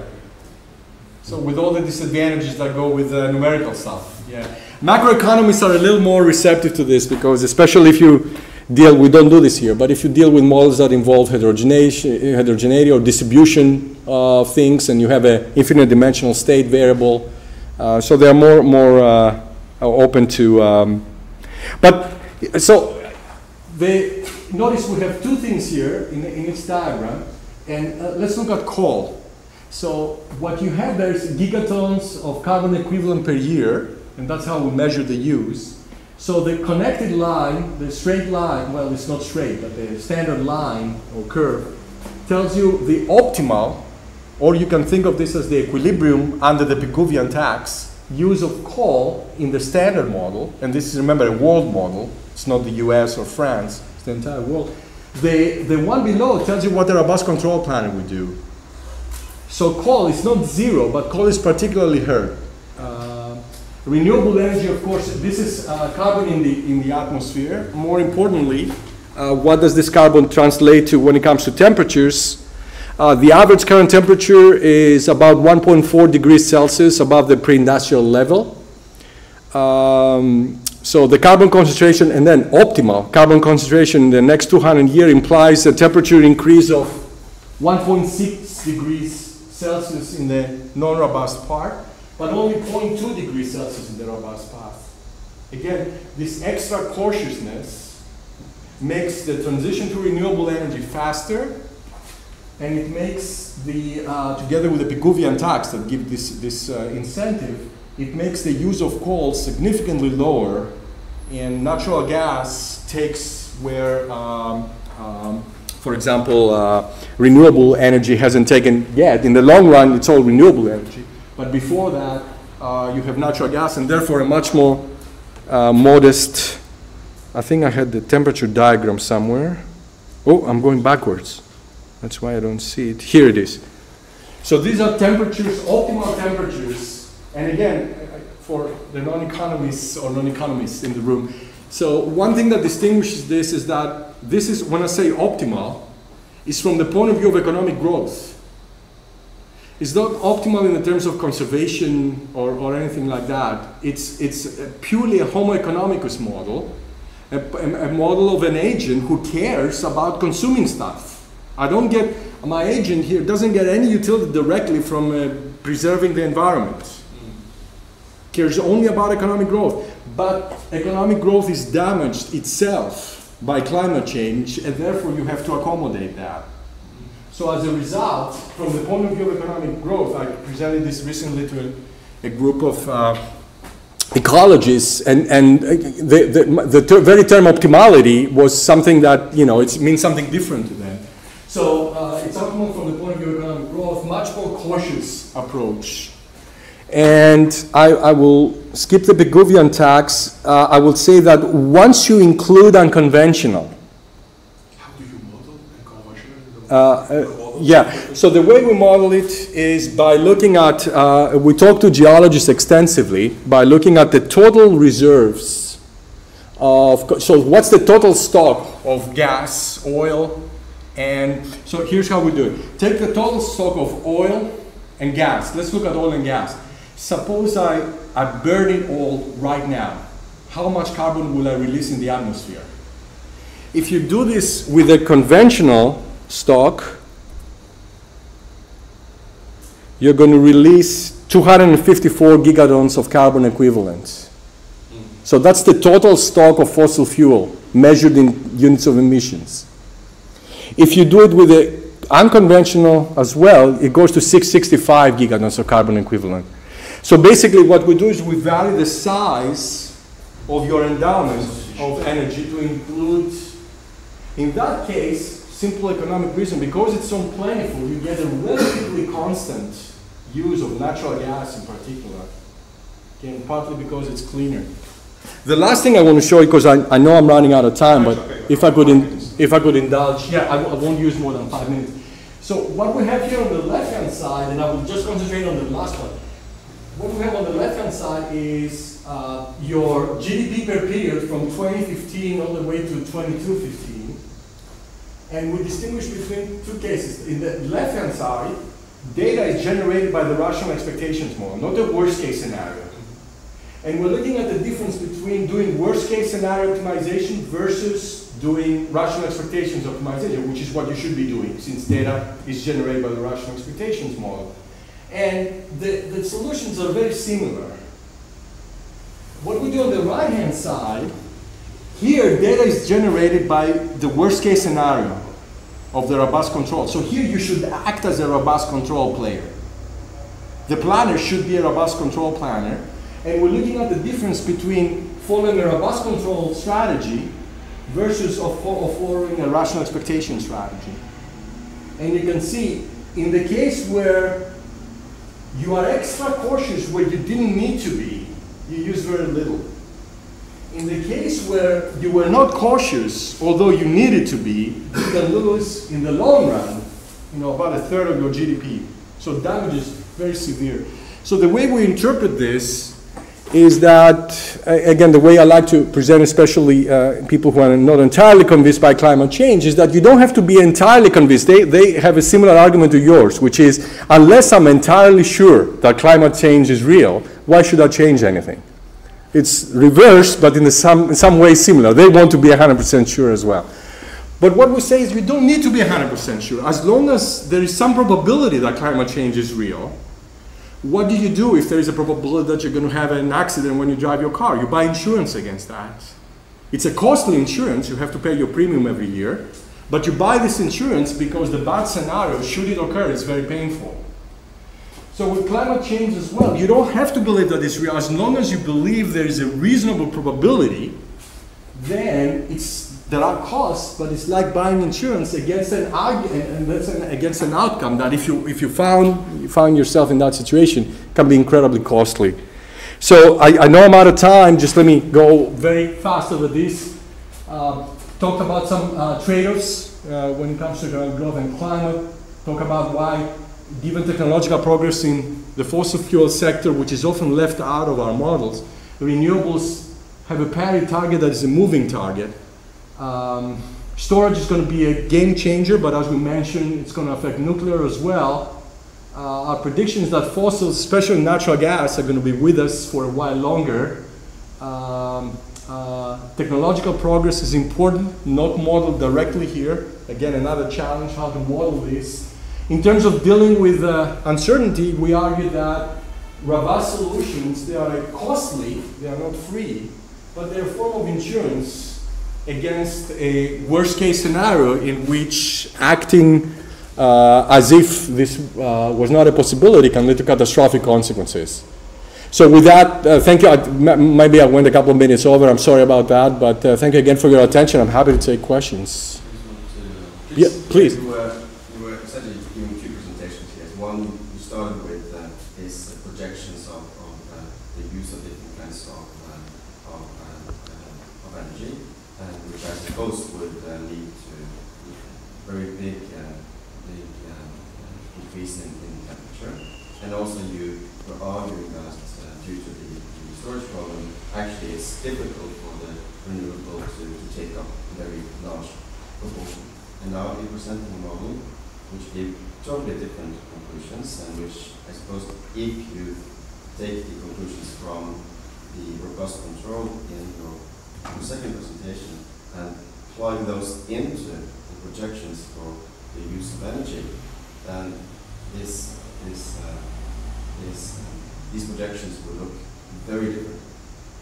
So with all the disadvantages that go with the numerical stuff. Yeah. Macroeconomists are a little more receptive to this because, especially if you deal, we don't do this here, but if you deal with models that involve heterogeneity or distribution of things, and you have an infinite dimensional state variable, so they are more open to. Notice we have two things here in its diagram, and let's look at coal. So what you have there is gigatons of carbon equivalent per year, and that's how we measure the use. So the connected line, the straight line, well, it's not straight, but the standard line or curve tells you the optimal, or you can think of this as the equilibrium under the Pigouvian tax, use of coal in the standard model, and this is, remember, a world model. It's not the US or France, it's the entire world. The one below tells you what the robust control planner would do. So coal is not zero, but coal is particularly hurt. Renewable energy, of course, this is carbon in the atmosphere. More importantly, what does this carbon translate to when it comes to temperatures? The average current temperature is about 1.4 degrees Celsius above the pre-industrial level. So the carbon concentration, and then optimal carbon concentration in the next 200 years implies a temperature increase of 1.6 degrees Celsius in the non-robust part. but only 0.2 degrees Celsius in the robust path. Again, this extra cautiousness makes the transition to renewable energy faster, and it makes the, together with the Pigouvian tax that give this incentive, it makes the use of coal significantly lower, and natural gas takes where, for example, renewable energy hasn't taken yet. In the long run, it's all renewable energy. But before that, you have natural gas, and therefore a much more modest, I think I had the temperature diagram somewhere. Oh, I'm going backwards. That's why I don't see it. Here it is. So these are temperatures, optimal temperatures. And again, for the non-economists or non-economists in the room. So one thing that distinguishes this is that this is, when I say optimal, is from the point of view of economic growth. It's not optimal in the terms of conservation or anything like that. It's purely a homo economicus model, a model of an agent who cares about consuming stuff. I don't get, my agent here doesn't get any utility directly from preserving the environment. Cares only about economic growth. But economic growth is damaged itself by climate change, and therefore you have to accommodate that. So as a result, from the point of view of economic growth, I presented this recently to a group of ecologists, and the very term optimality was something that, you know, it means something different to them. So it's optimal from the point of view of economic growth, much more cautious approach. And I will skip the Pigouvian tax. I will say that once you include unconventional, how do you model unconventional? Yeah, so the way we model it is by looking at, we talk to geologists extensively, by looking at the total reserves of, so what's the total stock of gas, oil, and so here's how we do it. Take the total stock of oil and gas. Let's look at oil and gas. Suppose I burn it all right now. How much carbon will I release in the atmosphere? If you do this with a conventional stock, you're going to release 254 gigatons of carbon equivalent. So that's the total stock of fossil fuel measured in units of emissions. If you do it with the unconventional as well, it goes to 665 gigatons of carbon equivalent. So basically what we do is we vary the size of your endowment of energy to include, in that case, simple economic reason, because it's so plentiful, you get a relatively constant use of natural gas in particular. Again, partly because it's cleaner. The last thing I want to show you, because I know I'm running out of time, but if I could indulge, yeah, I won't use more than 5 minutes. So what we have here on the left-hand side, and I will just concentrate on the last one. What we have on the left-hand side is your GDP per period from 2015 all the way to 2215. And we distinguish between two cases. In the left-hand side, data is generated by the rational expectations model, not the worst-case scenario. And we're looking at the difference between doing worst-case scenario optimization versus doing rational expectations optimization, which is what you should be doing, since data is generated by the rational expectations model. And the solutions are very similar. What we do on the right-hand side, here data is generated by the worst-case scenario of the robust control. So here you should act as a robust control player. The planner should be a robust control planner. And we're looking at the difference between following a robust control strategy versus following a rational expectation strategy. And you can see, in the case where you are extra cautious where you didn't need to be, you use very little. In the case where you were not cautious, although you needed to be, you can lose, in the long run, about a third of your GDP. So damage is very severe. So the way we interpret this is that, again, the way I like to present, especially people who are not entirely convinced by climate change, is that you don't have to be entirely convinced. They have a similar argument to yours, which is, unless I'm entirely sure that climate change is real, why should I change anything? It's reversed, but in some way similar. They want to be 100% sure as well. But what we say is we don't need to be 100% sure. As long as there is some probability that climate change is real, what do you do if there is a probability that you're going to have an accident when you drive your car? You buy insurance against that. It's a costly insurance. You have to pay your premium every year. But you buy this insurance because the bad scenario, should it occur, is very painful. So with climate change as well, you don't have to believe that it's real. As long as you believe there is a reasonable probability, then there are costs, but it's like buying insurance against against an outcome that if you found yourself in that situation, can be incredibly costly. So I know I'm out of time. Just let me go very fast over this. Talked about some trade-offs when it comes to growth and climate. Talk about why, given technological progress in the fossil fuel sector, which is often left out of our models, renewables have a parity target that is a moving target. Storage is going to be a game changer, but as we mentioned, it's going to affect nuclear as well. Our prediction is that fossils, especially natural gas, are going to be with us for a while longer. Technological progress is important, not modeled directly here. Again, another challenge, how to model this. In terms of dealing with uncertainty, we argue that robust solutions, they are costly, they are not free, but they're a form of insurance against a worst case scenario in which acting as if this was not a possibility can lead to catastrophic consequences. So with that, thank you. Maybe I went a couple of minutes over. I'm sorry about that, but thank you again for your attention. I'm happy to take questions. Yeah, please. You were essentially giving two presentations here. One, you started with these projections of the use of different kinds of energy, which I suppose would lead to very big increase in temperature. And also you were arguing that due to the storage problem, actually it's difficult for the renewable to take up a very large proportion. And now you're presenting a model which gives totally different conclusions, and which I suppose if you take the conclusions from the robust control in your second presentation and plug those into the projections for the use of energy, then these projections will look very different.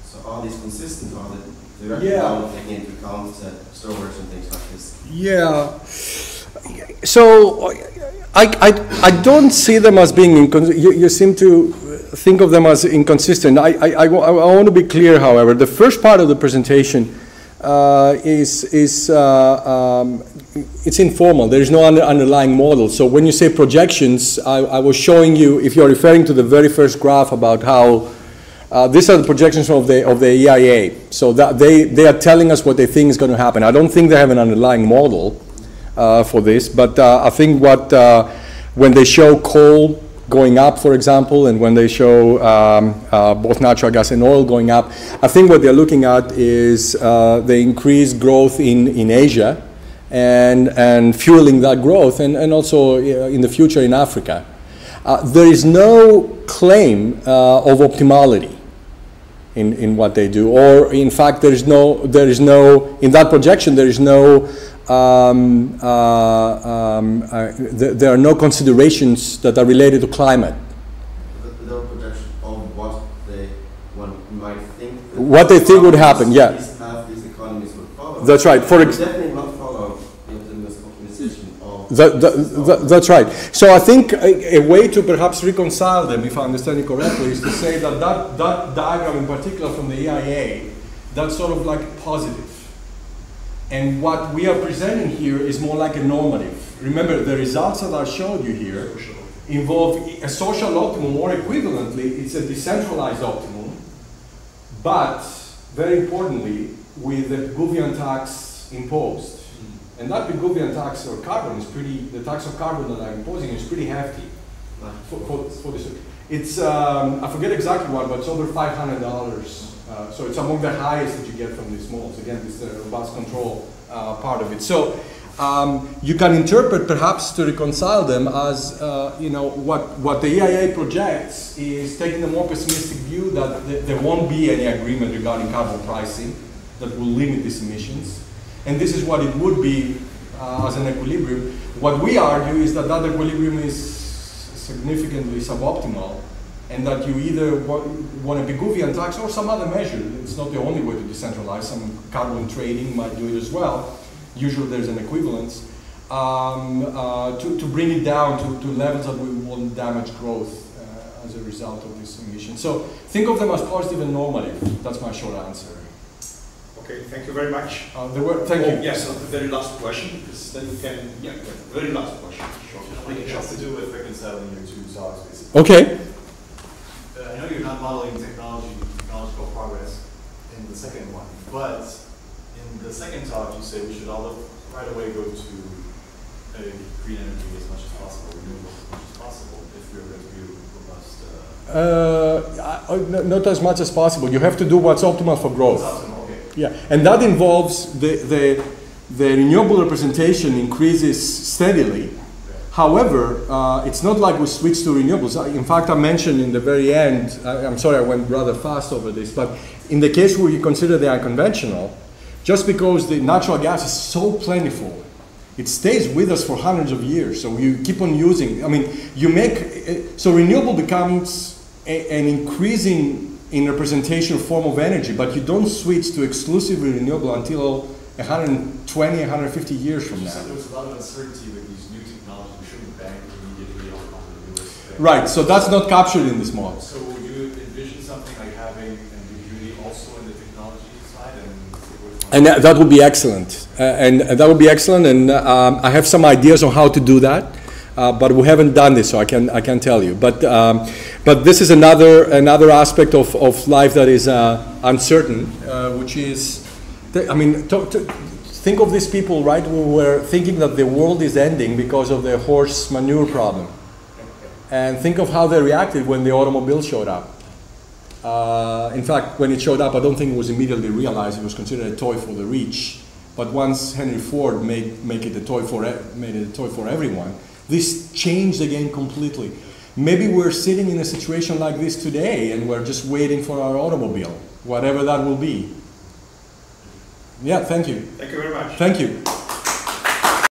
So are these consistent? Are they directly taking into account storage and things like this? Yeah. So I don't see them as being inconsistent. You seem to think of them as inconsistent. I want to be clear, however. The first part of the presentation it's informal. There is no underlying model. So when you say projections, I was showing you, if you're referring to the very first graph about how these are the projections of the EIA. So that they are telling us what they think is going to happen. I don't think they have an underlying model for this, but I think when they show coal going up, for example, and when they show both natural gas and oil going up, I think what they're looking at is the increased growth in Asia and fueling that growth, and also in the future in Africa. There is no claim of optimality in what they do, or in fact there is no in that projection there is no there are no considerations that are related to climate. There are projections of one might think. What they think would happen, yeah. These economies would follow. That's right. Definitely not follow the optimization of. That's right. So I think a way to perhaps reconcile them, if I understand it correctly, is to say that diagram in particular from the EIA, that's sort of like positive. And what we are presenting here is more like a normative. Remember, the results that I showed you here involve a social optimum, or equivalently, it's a decentralized optimum, but very importantly, with the Pigouvian tax imposed. And that Pigouvian tax or carbon is the tax of carbon that I'm imposing is pretty hefty for this. It's, I forget exactly what, but it's over $500. So it's among the highest that you get from these models. Again, this is the robust control part of it. So you can interpret, perhaps to reconcile them, as what the EIA projects is taking a more pessimistic view that there won't be any agreement regarding carbon pricing that will limit these emissions. And this is what it would be as an equilibrium. What we argue is that equilibrium is significantly suboptimal, and that you either want a Biguvian tax or some other measure. It's not the only way to decentralize. Some carbon trading might do it as well. Usually there's an equivalence. To bring it down to levels that we won't damage growth as a result of this emission. So think of them as positive and normative. That's my short answer. Okay, thank you very much. Thank you. Yes, the very last question, because then you can, yeah, the very last question. It has to do with reconciling your two talks, basically. Okay. I know you're not modeling technological progress in the second one, but in the second talk you say we should all right away go to green energy as much as possible, renewables as much as possible, if we're going to be robust. Not as much as possible. You have to do what's optimal for growth. Optimal, okay. Yeah, and that involves the renewable representation increases steadily. However, it's not like we switch to renewables. In fact, I mentioned in the very end, I'm sorry I went rather fast over this, but in the case where you consider the unconventional, just because the natural gas is so plentiful, it stays with us for hundreds of years. So you keep on using, I mean, so renewable becomes an increasing in representation form of energy, but you don't switch to exclusively renewable until 120, 150 years from now. So there's a lot of uncertainty with these new technologies. We shouldn't bank immediately on the newest thing. Right, so that's not captured in this model. So would you envision something like having ambiguity also in the technology side? And that would be excellent. And that would be excellent. And I have some ideas on how to do that. But we haven't done this, so I can tell you. But this is another aspect of life that is uncertain, which is, I mean, think of these people, right, who were thinking that the world is ending because of the horse manure problem. And think of how they reacted when the automobile showed up. In fact, when it showed up, I don't think it was immediately realized. It was considered a toy for the rich. But once Henry Ford made it a toy for everyone, this changed the game completely. Maybe we're sitting in a situation like this today, and we're just waiting for our automobile, whatever that will be. Yeah, thank you. Thank you very much. Thank you.